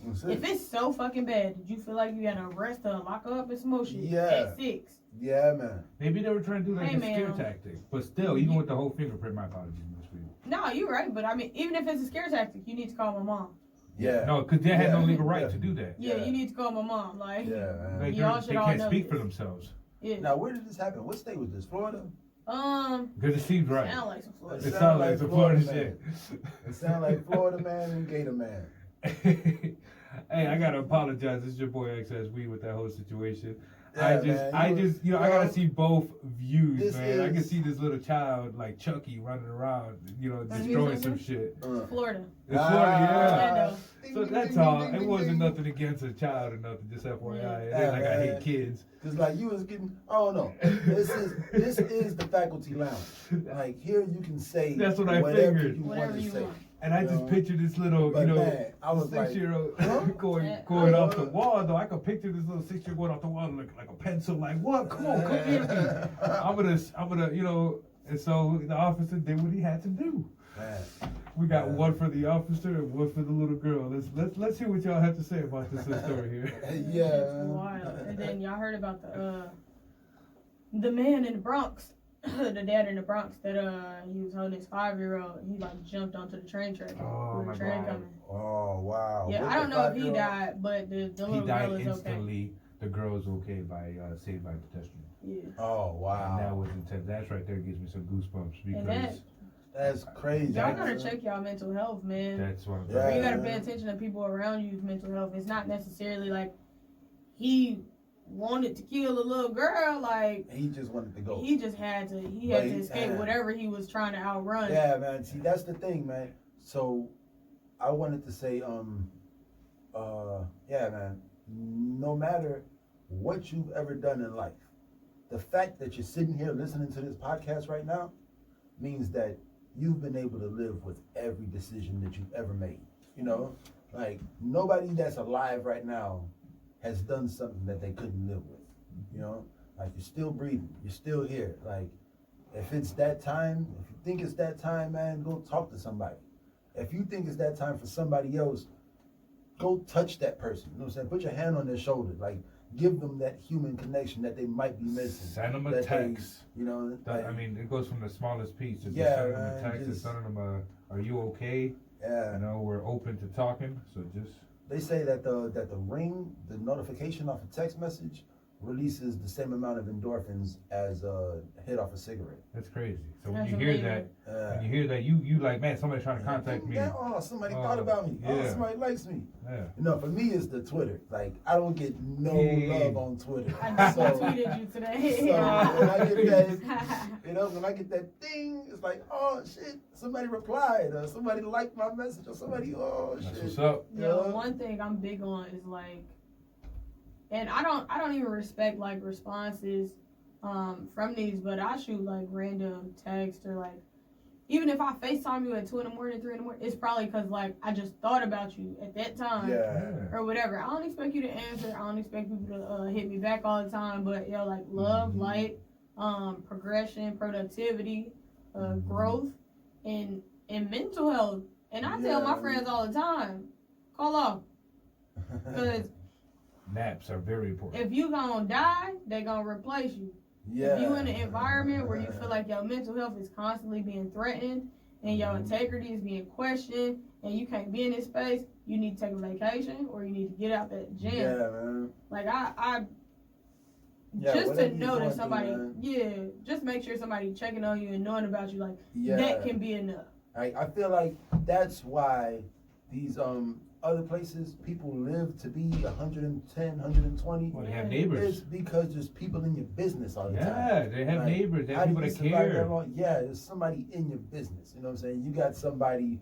That's it. if it's so fucking bad, did you feel like you gotta arrest her and lock her up and some more shit Yeah. at 6? Yeah, man. Maybe they were trying to do like Hey, a scare man. tactic, but still, even with the whole fingerprint, my apologies, Miss Reed. No, you're right, but I mean, even if it's a scare tactic, you need to call my mom. Yeah. No, because they had no Yeah. legal right Yeah. to do that. Yeah, Yeah. you need to call my mom. Like, Yeah, man. Like, Y'all they're- should they all can't know speak for this. themselves yeah. Now, where did this happen? What state was this? Florida? because it seems right. Sound like some Florida. It Sound sounds like like some Florida Florida It sounds like Florida man and Gator man. shit. Hey, I gotta apologize. This is your boy XS We with that whole situation. Yeah, man, I gotta see both views, This man. I can is- see this little child like Chucky running around, That's destroying some music? shit. Florida. It's Florida, yeah. Orlando. So that's all. It wasn't nothing against a child or nothing. Just FYI, it ain't like I hate kids. Cause like you was getting, I don't know. This is the faculty lounge. Like here you can say That's what I whatever figured. you want Whatever to you say. want. And I just Yeah. picture this little, But man, I was like, 6-year-old huh? going off the wall. Though I could picture this little 6-year-old going off the wall like a pencil. Like what? Come on, come get me. I'm gonna, And so the officer did what he had to do. Man. We got Yeah. one for the officer and one for the little girl. Let's hear what y'all have to say about this story here. Yeah. It's wild. And then y'all heard about the man in the Bronx, the dad in the Bronx that he was holding his 5-year-old. He like jumped onto the train track. Oh, with my the train God. coming. Oh wow. Yeah, What I don't the know if he 5-year-old? died, but the He little died girl is okay. instantly. The girl's okay by saved by pedestrian. Yeah. Oh And that wow. was intense. That's right there gives me some goosebumps And because That's crazy. Y'all gotta check y'all mental health, man. that's what I'm Yeah. You gotta pay attention to people around you's mental health. It's not necessarily like he wanted to kill a little girl. Like He just wanted to go. he just had to. He But had to he- escape whatever he was trying to outrun. Yeah, man. See, that's the thing, man. So, I wanted to say, yeah, man. No matter what you've ever done in life, the fact that you're sitting here listening to this podcast right now means that you've been able to live with every decision that you've ever made. You know, like nobody that's alive right now has done something that they couldn't live with. You know, like you're still breathing, you're still here. Like if it's that time, if you think it's that time, man, go talk to somebody. If you think it's that time for somebody else, go touch that person. You know what I'm saying? Put your hand on their shoulder, like give them that human connection that they might be missing. Send them a that text. They, you know, I mean, it goes from the smallest piece to just Yeah, sending them a man, text and just- sending them a, "Are you okay?" yeah. You know, we're open to talking. So just They say that the ring, the notification off a text message, releases the same amount of endorphins as a hit off a cigarette. that's crazy. So when That's you hear amazing. that, when you hear that, you like, man, somebody's trying to contact me. Yeah, oh, somebody Oh, thought about me. Oh, yeah. somebody likes me. Yeah. You know, for me, it's the Twitter. Like, I don't get no Yeah. love on Twitter. I just So- tweeted you So today. when I get that, you know, when I get that ding, it's like, oh shit, somebody replied, or somebody liked my message, or somebody, oh That's shit. what's up. Yo, Yeah. one thing I'm big on is like, and I don't even respect like responses from these, but I shoot like random text or like, even if I FaceTime you at 2 in the morning, 3 in the morning, it's probably because like I just thought about you at that time. Yeah. Or whatever. I don't expect you to answer. I don't expect people to hit me back all the time. But yo, like love, Mhm. light, progression, productivity, Mhm. growth, and mental health. And I tell my Yeah. friends all the time, call off. Because Naps are very important. if you gonna die, they gonna replace you. If you in an environment where you feel like your mental health is constantly being threatened and your Mhm. integrity is being questioned and you can't be in this space, you need to take a vacation or you need to get out that gym. Yeah, man. Like I Yeah, just to whatever you're know going that through, somebody, man. yeah, just make sure somebody checking on you and knowing about you, like Yeah. that can be enough. I feel like that's why these other places people live to be 110, 120. Well, they have It's neighbors. because there's people in your business all the time. Yeah, they have Like, neighbors. They How have do people you that survive that care. long? Yeah, there's somebody in your business. You know what I'm saying? You got somebody,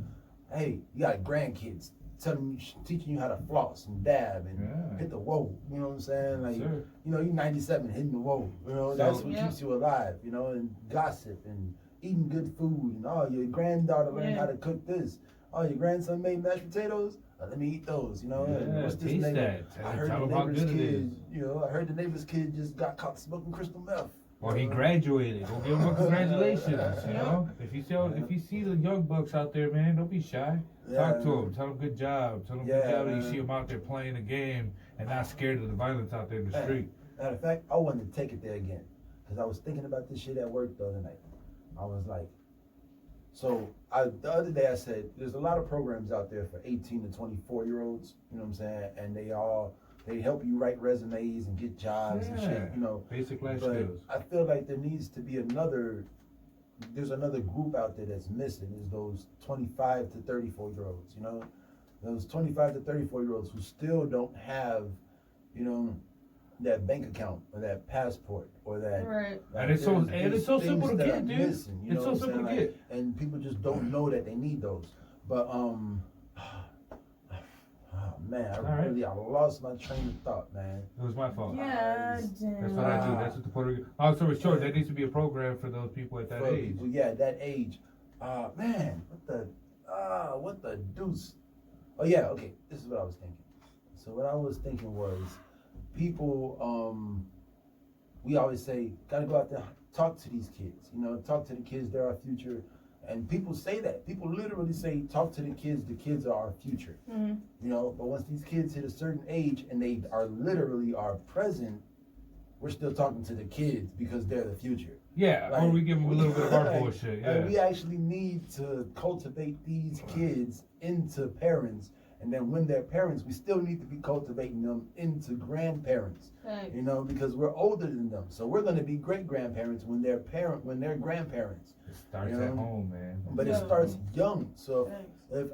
hey, you got grandkids telling you, teaching you how to floss and dab and Yeah. hit the whoa. You know what I'm saying? Like, Sure. you know, you're 97 hitting the whoa. You know, that's So- what Yeah. keeps you alive. You know, and gossip and eating good food. And oh, your granddaughter learned Yeah. how to cook this. Oh, your grandson made mashed potatoes. Let me eat those. You know, and Yeah, what's this taste neighbor? that. I heard Tell the them how neighbor's good it kid. is. You know, I heard the neighbor's kid just got caught smoking crystal meth. Or he You know? graduated. Go give him a congratulations. You know, if you see the young bucks out there, man, don't be shy. Talk to them. Tell them good job. Tell them good Yeah, job that you man. see them out there playing a game and not scared of the violence out there in the Hey. street. Matter of fact, I wanted to take it there again because I was thinking about this shit at work the other night. I was like, the other day I said, there's a lot of programs out there for 18 to 24-year-olds, you know what I'm saying? And they help you write resumes and get jobs and shit, Yeah. you know. Basic life But skills. I feel like there needs to be there's another group out there that's missing, is those 25 to 34-year-olds, you know? Those 25 to 34-year-olds who still don't have, you know, that bank account or that passport or that. Right. And it's so- there's simple to things that get, are dude. missing, you It's know so what I'm simple to saying? get. And people just don't know that they need those. But oh, man, I lost my train of thought, man. It was my fault. Yeah, That's damn. what I do. That's what the Puerto Rican. Oh, so it's short. There needs to be a program for those people at that For age. people, yeah, that age. Man, what the deuce? Oh yeah, okay. This is what I was thinking. So what I was thinking was, people, we always say, gotta go out there, talk to these kids. You know, talk to the kids. They're our future. And people say that. People literally say, talk to the kids are our future. Mhm. You know, but once these kids hit a certain age and they are literally our present, we're still talking to the kids because they're the future. Yeah, or Like, we give them a little bit of our like, bullshit. like, Yeah. we actually need to cultivate these kids into parents. And then when they're parents, we still need to be cultivating them into grandparents. Thanks. You know, because we're older than them. So we're going to be great grandparents when they're grandparents. It starts You at know? home, man. But it Yeah. starts young. So Thanks.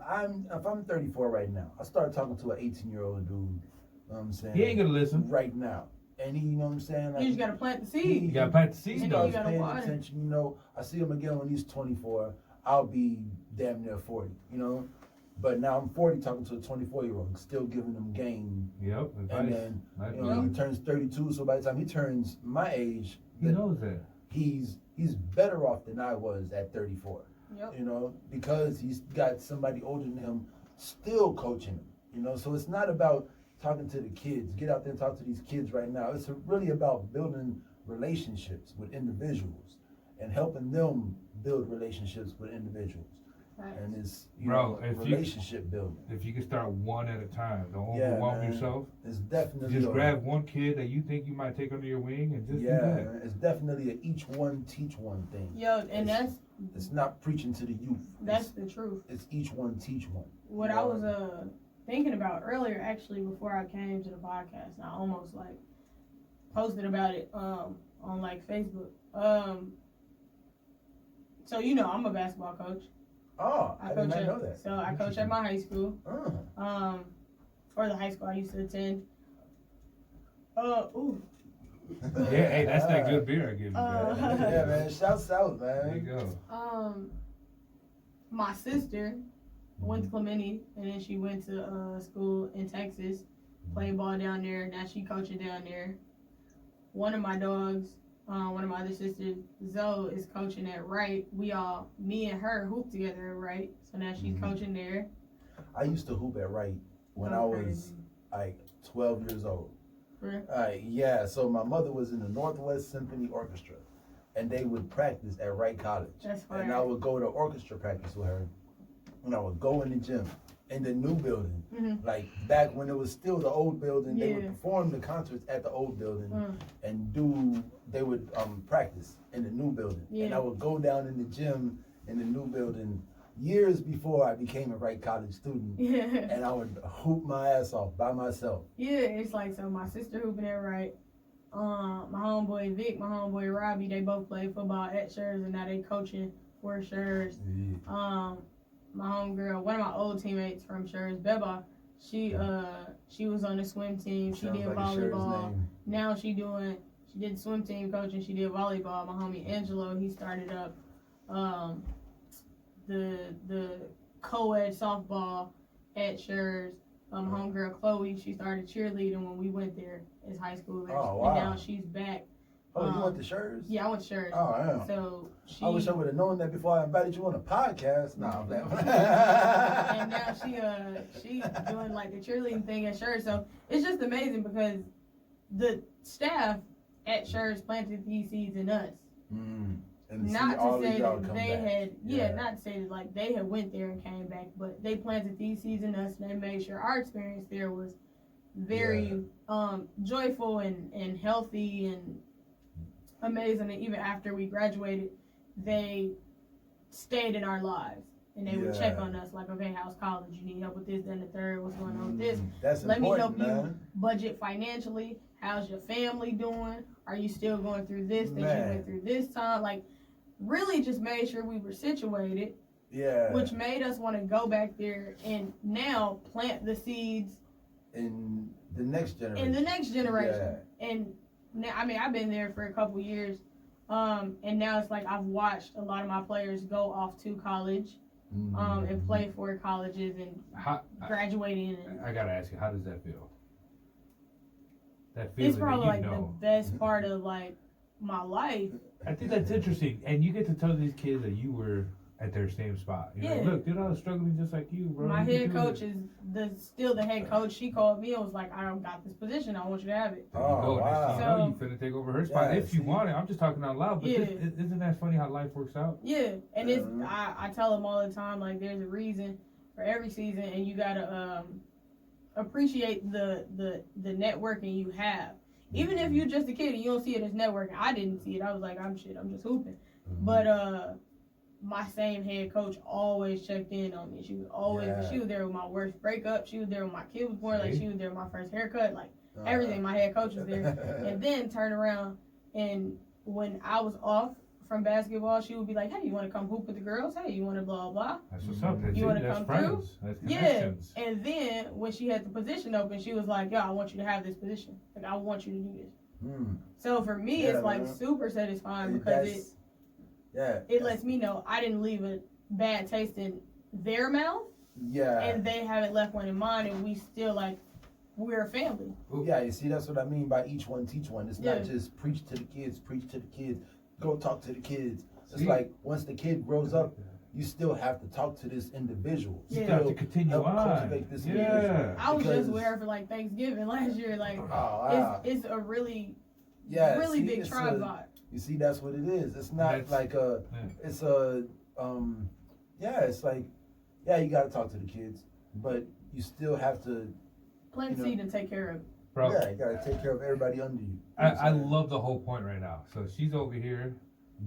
if I'm 34 right now, I start talking to an 18-year-old dude. You know what I'm saying? He ain't gonna listen. right now. And he, you know what I'm saying? You just gotta plant the seed. You gotta plant the He seed, And though. then you starts gotta paying water. attention. You know, I see him again when he's 24. I'll be damn near 40. You know, but now I'm 40 talking to a 24-year-old, still giving him game. Yep, And advice. then Nice. you know, he turns 32. So by the time he turns my age, He knows that. he's better off than I was at 34. Yep. You know, because he's got somebody older than him still coaching him. You know, so it's not about talking to the kids. Get out there and talk to these kids right now. It's really about building relationships with individuals and helping them build relationships with individuals. and it's Bro, if you- relationship building. If you can start one at a time, don't Yeah, overwhelm man. yourself. It's definitely Just grab one kid that you think you might take under your wing and just do that. man, it's definitely a each one teach one thing. Yo, and It's not preaching to the youth. that's the truth. It's each one teach one. What I was thinking about earlier, actually, before I came to the podcast, and I almost like posted about it on like Facebook. So I'm a basketball coach. Oh, I did not know that. So I coach at my high school. Or the high school I used to attend. Ooh. Yeah, hey, that's that good beer I give you, man. Yeah, man. Shouts out, man. There you go. My sister went to Clemente, and then she went to school in Texas, played ball down there. Now she coaching down there. One of my dogs, one of my other sisters, Zoe, is coaching at Wright. Me and her hoop together at Wright, so now she's coaching there. I used to hoop at Wright when I was like 12 years old. Really? Yeah, so my mother was in the Northwest Symphony Orchestra, and they would practice at Wright College. That's fire. And I would go to orchestra practice with her, and I would go in the gym in the new building. Mm-hmm. Like back when it was still the old building, they would Yeah. perform the concerts at the old building and they would practice in the new building. And Yeah. I would go down in the gym in the new building years before I became a Wright College student. Yeah. And I would hoop my ass off by myself. Yeah, it's like, so my sister hooping at Wright. My homeboy Vic, my homeboy Robbie, they both play football at Schurz, and now they coaching for Schurz. My homegirl, one of my old teammates from Schurz, Beba, she was on the swim team. She Sounds did like a Scherz volleyball. name. Now she did swim team coaching. She did volleyball. My homie Angelo, he started up the co-ed softball at Schurz. Homegirl Chloe, she started cheerleading when we went there as high schoolers. Oh, wow. And now she's back. Oh, you went to Schurz? Yeah, I went to Schurz. Oh, yeah. So she I wish I would have known that before I invited you on a podcast. Nah, I'm playing. and now she's doing like the cheerleading thing at Schurz. So it's just amazing because the staff at Schurz planted these seeds in us. And see Not all to of say y'all that come they back. had, not to say that like they had went there and came back, but they planted these seeds in us, and they made sure our experience there was very joyful and healthy and amazing. And even after we graduated, they stayed in our lives, and they would check on us like, okay, how's college? You need help with this, then the third, what's going on with this? That's Let me important, help you man. budget financially. How's your family doing? Are you still going through this that you Man. went through this time? Like, really just made sure we were situated, Yeah. which made us want to go back there and now plant the seeds in the next generation. in the next generation. And now, I mean, I've been there for a couple years, and now it's like I've watched a lot of my players go off to college, and play for colleges and graduating. And I gotta ask you, how does that feel? That it's feeling probably that like you know. the best part of like my life. I think that's interesting, and you get to tell these kids that you were at their same spot. You're like, Yeah. look, dude, I was struggling just like you, bro. My You head can do coach it. is still the head coach. She called me and was like, I don't got this position. I want you to have it. There you Oh, go. Next wow. thing you know, So- you finna take over her spot Yeah, if you see? want it. I'm just talking out loud, but Yeah. isn't that funny how life works out? Yeah, and it's Mhm. I tell them all the time, like, there's a reason for every season, and you gotta appreciate the networking you have. Even if you're just a kid and you don't see it as networking, I didn't see it. I was like, I'm just hooping. But my same head coach always checked in on me. She was always she was there with my worst breakup. She was there when my kid was born. Like, she was there with my first haircut. Like, everything. My head coach was there. And then turn around, and when I was off from basketball, she would be like, hey, you want to come hoop with the girls? Hey, you want to blah blah. That's what's up. That's You it. wanna That's come friends. That's Yeah. connections. And then when she had the position open, she was like, yo, I want you to have this position. Like, I want you to do this. So for me, Yeah, it's like man. super satisfying because it lets me know I didn't leave a bad taste in their mouth, and they haven't left one in mine, and we still like, we're a family. Yeah, you see, that's what I mean by each one teach one. It's Yeah. not just preach to the kids, go talk to the kids. It's See? like once the kid grows up, you still have to talk to this individual. You Yeah. still have to continue help on. cultivate this individual. Yeah. I was Because- just with her for like Thanksgiving last year. Like, Oh, wow. it's a really See, big it's tribe a- vibe. You see, that's what it is. It's not That's- like a, yeah. it's a, yeah, it's like, yeah, you got to talk to the kids, but you still have to, Plant You know. seed and take care of it. Bro, yeah, you got to take care of everybody under you. I love the whole point right now. So she's over here,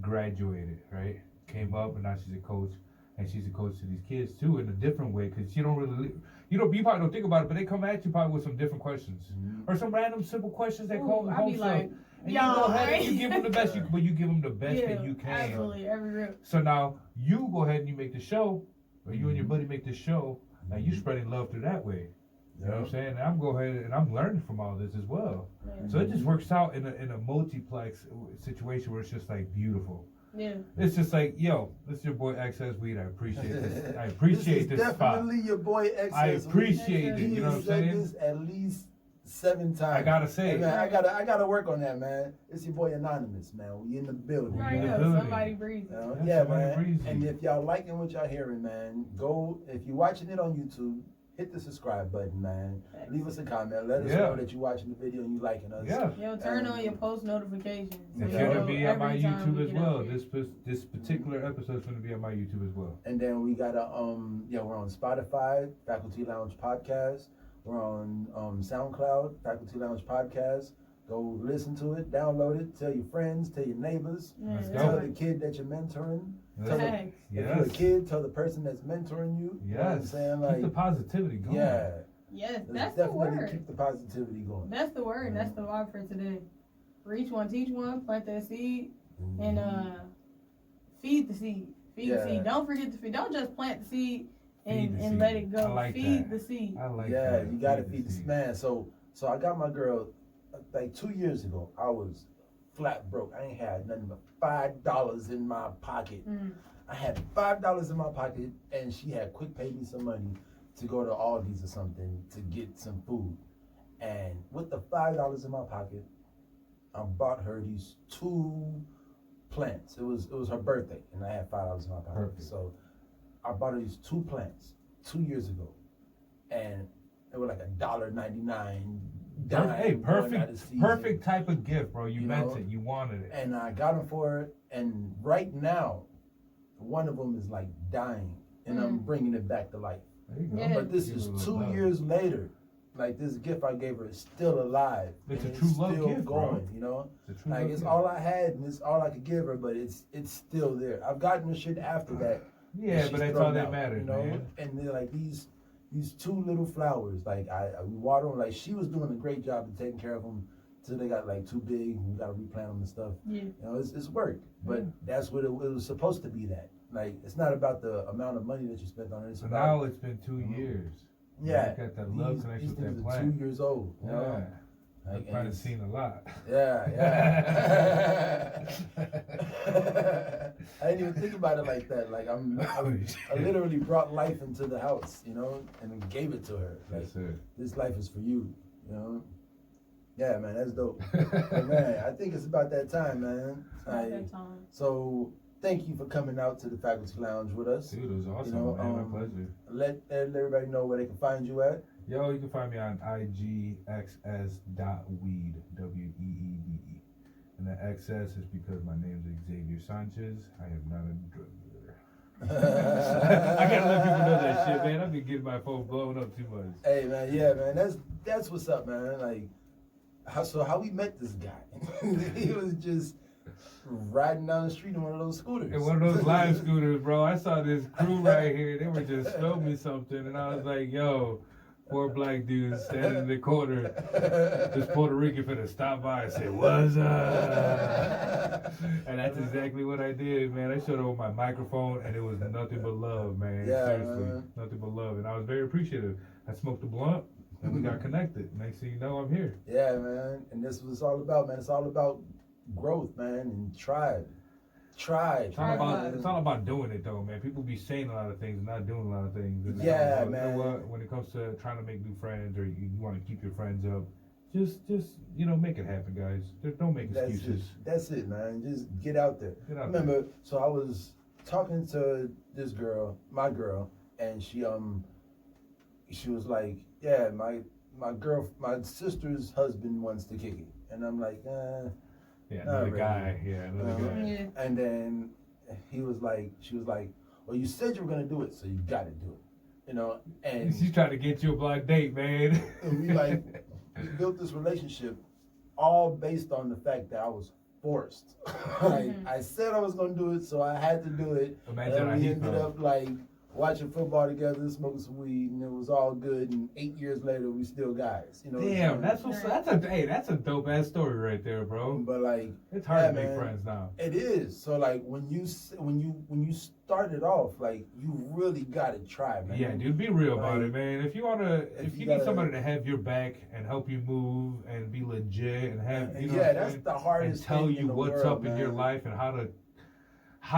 graduated, right? Came up and now she's a coach, and she's a coach to these kids too in a different way because you don't really, you probably don't think about it, but they come at you probably with some different questions or some random simple questions that Ooh, call I be like, and you go ahead and you right? give them the best, but you give them the best Yeah, that you can. absolutely, every rip. So now you go ahead and you make the show, or you and your buddy make the show, and you spreading love through that way. You know what I'm saying? And I'm go ahead and I'm learning from all this as well. Yeah. So it just works out in a multiplex situation where it's just like beautiful. Yeah. It's just like, yo, this is your boy XS Weed. I appreciate this. I appreciate this spot. Definitely your boy XS. I appreciate it. He You know what I'm said saying? this at least 7 times. I gotta say Hey, it. man, I gotta work on that, man. It's your boy Anonymous, man. We in the building. Right. Right in the up, building. somebody breathing. Yeah, somebody man. breezy. And if y'all liking what y'all hearing, man, go, if you're watching it on YouTube, hit the subscribe button, man. Leave us a comment. Let us Yeah. know that you're watching the video and you liking us. Yeah. Yo, turn on your post notifications. It's Yeah. gonna be on my every time YouTube we as get well. out there. This particular episode is gonna be on my YouTube as well. And then we got we're on Spotify, Faculty Lounge Podcast. We're on SoundCloud, Faculty Lounge Podcast. Go listen to it, download it, tell your friends, tell your neighbors, Yeah, Let's that's go. tell right. the kid that you're mentoring. Yes. Tell the, Thanks. If you're a Yes. kid, tell the person that's mentoring you. You know what I'm Yes. saying? Keep the Like, positivity going. yeah. Yes, Let's that's the definitely word. keep the positivity going. That's the word. That's the vibe for today. Reach one, teach one, plant that seed, and feed the seed. Feed the Yeah. seed. Don't forget to feed. Don't just plant the seed Feed and, the and seed. let it go. I like feed that. the seed. I like yeah, that. you gotta feed this man. So I got my girl like 2 years ago. I was flat broke. I ain't had nothing but $5 in my pocket. Mm. I had $5 in my pocket, and she had quick paid me some money to go to Aldi's or something to get some food. And with the $5 in my pocket, I bought her these 2 plants. It was her birthday, and I had $5 in my pocket. Perfect. So I bought her these 2 plants 2 years ago, and they were like $1.99. Hey, going out of perfect, season. perfect type of gift, bro. You You meant know? it. You wanted it. And I got them for her, and right now, one of them is like dying, and I'm bringing it back to life. There you go. Yeah. But this Give is it a 2 love. years later. Like, this gift I gave her is still alive. It's and a true love still gift, bro. going, you know? It's a true Like, love it's gift. all I had, and it's all I could give her, but it's still there. I've gotten the shit after that. Yeah, she's but that's thrown all that out, matters, you know? man. And they're like these 2 little flowers. Like, we water them. Like, she was doing a great job of taking care of them till they got like too big. We got to replant them and stuff. Yeah. You know, it's work, but that's what it was supposed to be. That like, it's not about the amount of money that you spent on it. It's So about now it's been 2 years. yeah, You got that love these connection with things that are plant. 2 years old. You know? Yeah. Like, I've probably and seen a lot. yeah. I didn't even think about it like that. Like I literally brought life into the house, you know, and then gave it to her. Like, That's it. this life is for you, you know. Yeah, man, that's dope. But man, I think it's about that time, man. At Like, that time. so thank you for coming out to the Faculty Lounge with us. Dude, it was awesome, You know, man. My pleasure. Let everybody know where they can find you at. Yo, you can find me on igxs.weed, W-E-E-D-E. And the XS is because my name's Xavier Sanchez. I am not a drug dealer. I gotta let people know that shit, man. I've been getting my phone blowing up too much. Hey man, yeah man, that's what's up, man. Like, how we met this guy? He was just riding down the street in one of those scooters. And one of those live scooters, bro. I saw this crew right here. They were just filming something, and I was like, yo, 4 black dudes standing in the corner. This Puerto Rican finna stop by and say, what's up? And that's exactly what I did, man. I showed up with my microphone, and it was nothing but love, man. Yeah, Seriously, man. nothing but love. And I was very appreciative. I smoked a blunt, and we got connected. Next thing you know, I'm here. Yeah, man. And this was all about, man. It's all about growth, man, and tribe. It's all, about, man. it's all about doing it, though, man. People be saying a lot of things and not doing a lot of things. And Yeah, you know man. what? When it comes to trying to make new friends or you want to keep your friends up, just make it happen, guys. Don't make That's excuses. it. That's it, man. Just get out there. Get out Remember, so I was talking to this girl, my girl, and she was like, yeah, my sister's husband wants to kick it, and I'm like, Yeah, Not another really. guy. Yeah, another guy. Yeah. and then she was like, Well, you said you were gonna do it, so you got to do it. You know, and She's trying to get you a blind date, man. we we built this relationship all based on the fact that I was forced. Like I said I was gonna do it, so I had to do it. Imagine how And we he ended felt. up like watching football together, smoking some weed, and it was all good. And 8 years later, we still guys. You know. what I'm Damn, saying? that's a dope ass story right there, bro. But like, It's hard yeah, to make man. friends now. it is. So like when you started off, like you really gotta try, man. Yeah, dude, be real about Like, it, man. If you need gotta- somebody to have your back and help you move and be legit and have, you know, yeah, what I'm that's saying? the And hardest tell thing you in the what's world, up in your man. life and how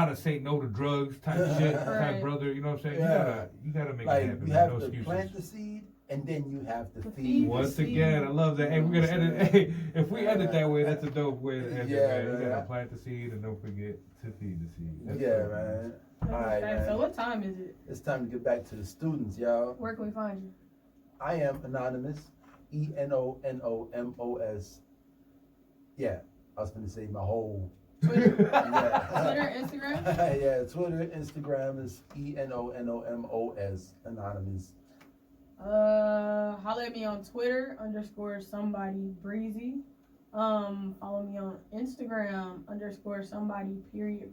to say no to drugs type shit, type Right. brother. You know what I'm saying? Yeah. You gotta make it Like happen. you Man. have No to excuses. plant the seed, and then you have to To feed. feed the Once seed. again, I love that. Hey, we're gonna edit. Hey, if we edit that way, that's a dope way to end Yeah, it, man. You man. gotta plant the seed and don't forget to feed the seed. That's Yeah, dope, man. That's All a right, fact. man. So what time is it? It's time to get back to the students, y'all. Where can we find you? I am anonymous. ENONOMOS. Yeah, I was gonna say my whole. Twitter, Yeah. Twitter, Instagram. Yeah, Twitter, Instagram is ENONOMOS. Anonymous. Holler at me on Twitter _somebody breezy. Follow me on Instagram _somebody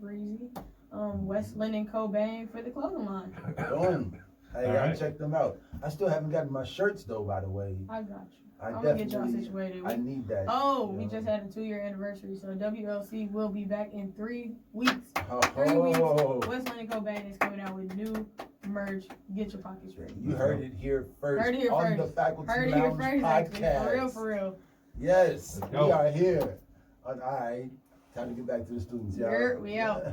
breezy. West Linden Cobain for the clothing line. Boom. Hey, All y'all right. check them out. I still haven't gotten my shirts though, by the way. I got you. I I'm gonna get y'all definitely- situated. I need that. Oh, you we know. just had a 2-year anniversary, so WLC will be back in 3 weeks. 3 Oh, weeks. West Linden Cobain is coming out with new merch. Get your pockets ready. you heard it here first Heard it here on first. the Faculty Heard it here Lounge first, actually. podcast. For real. Yes, Let's we go. are here. All right, time to get back to the students, y'all. Here we out.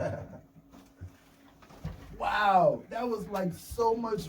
Wow, that was like so much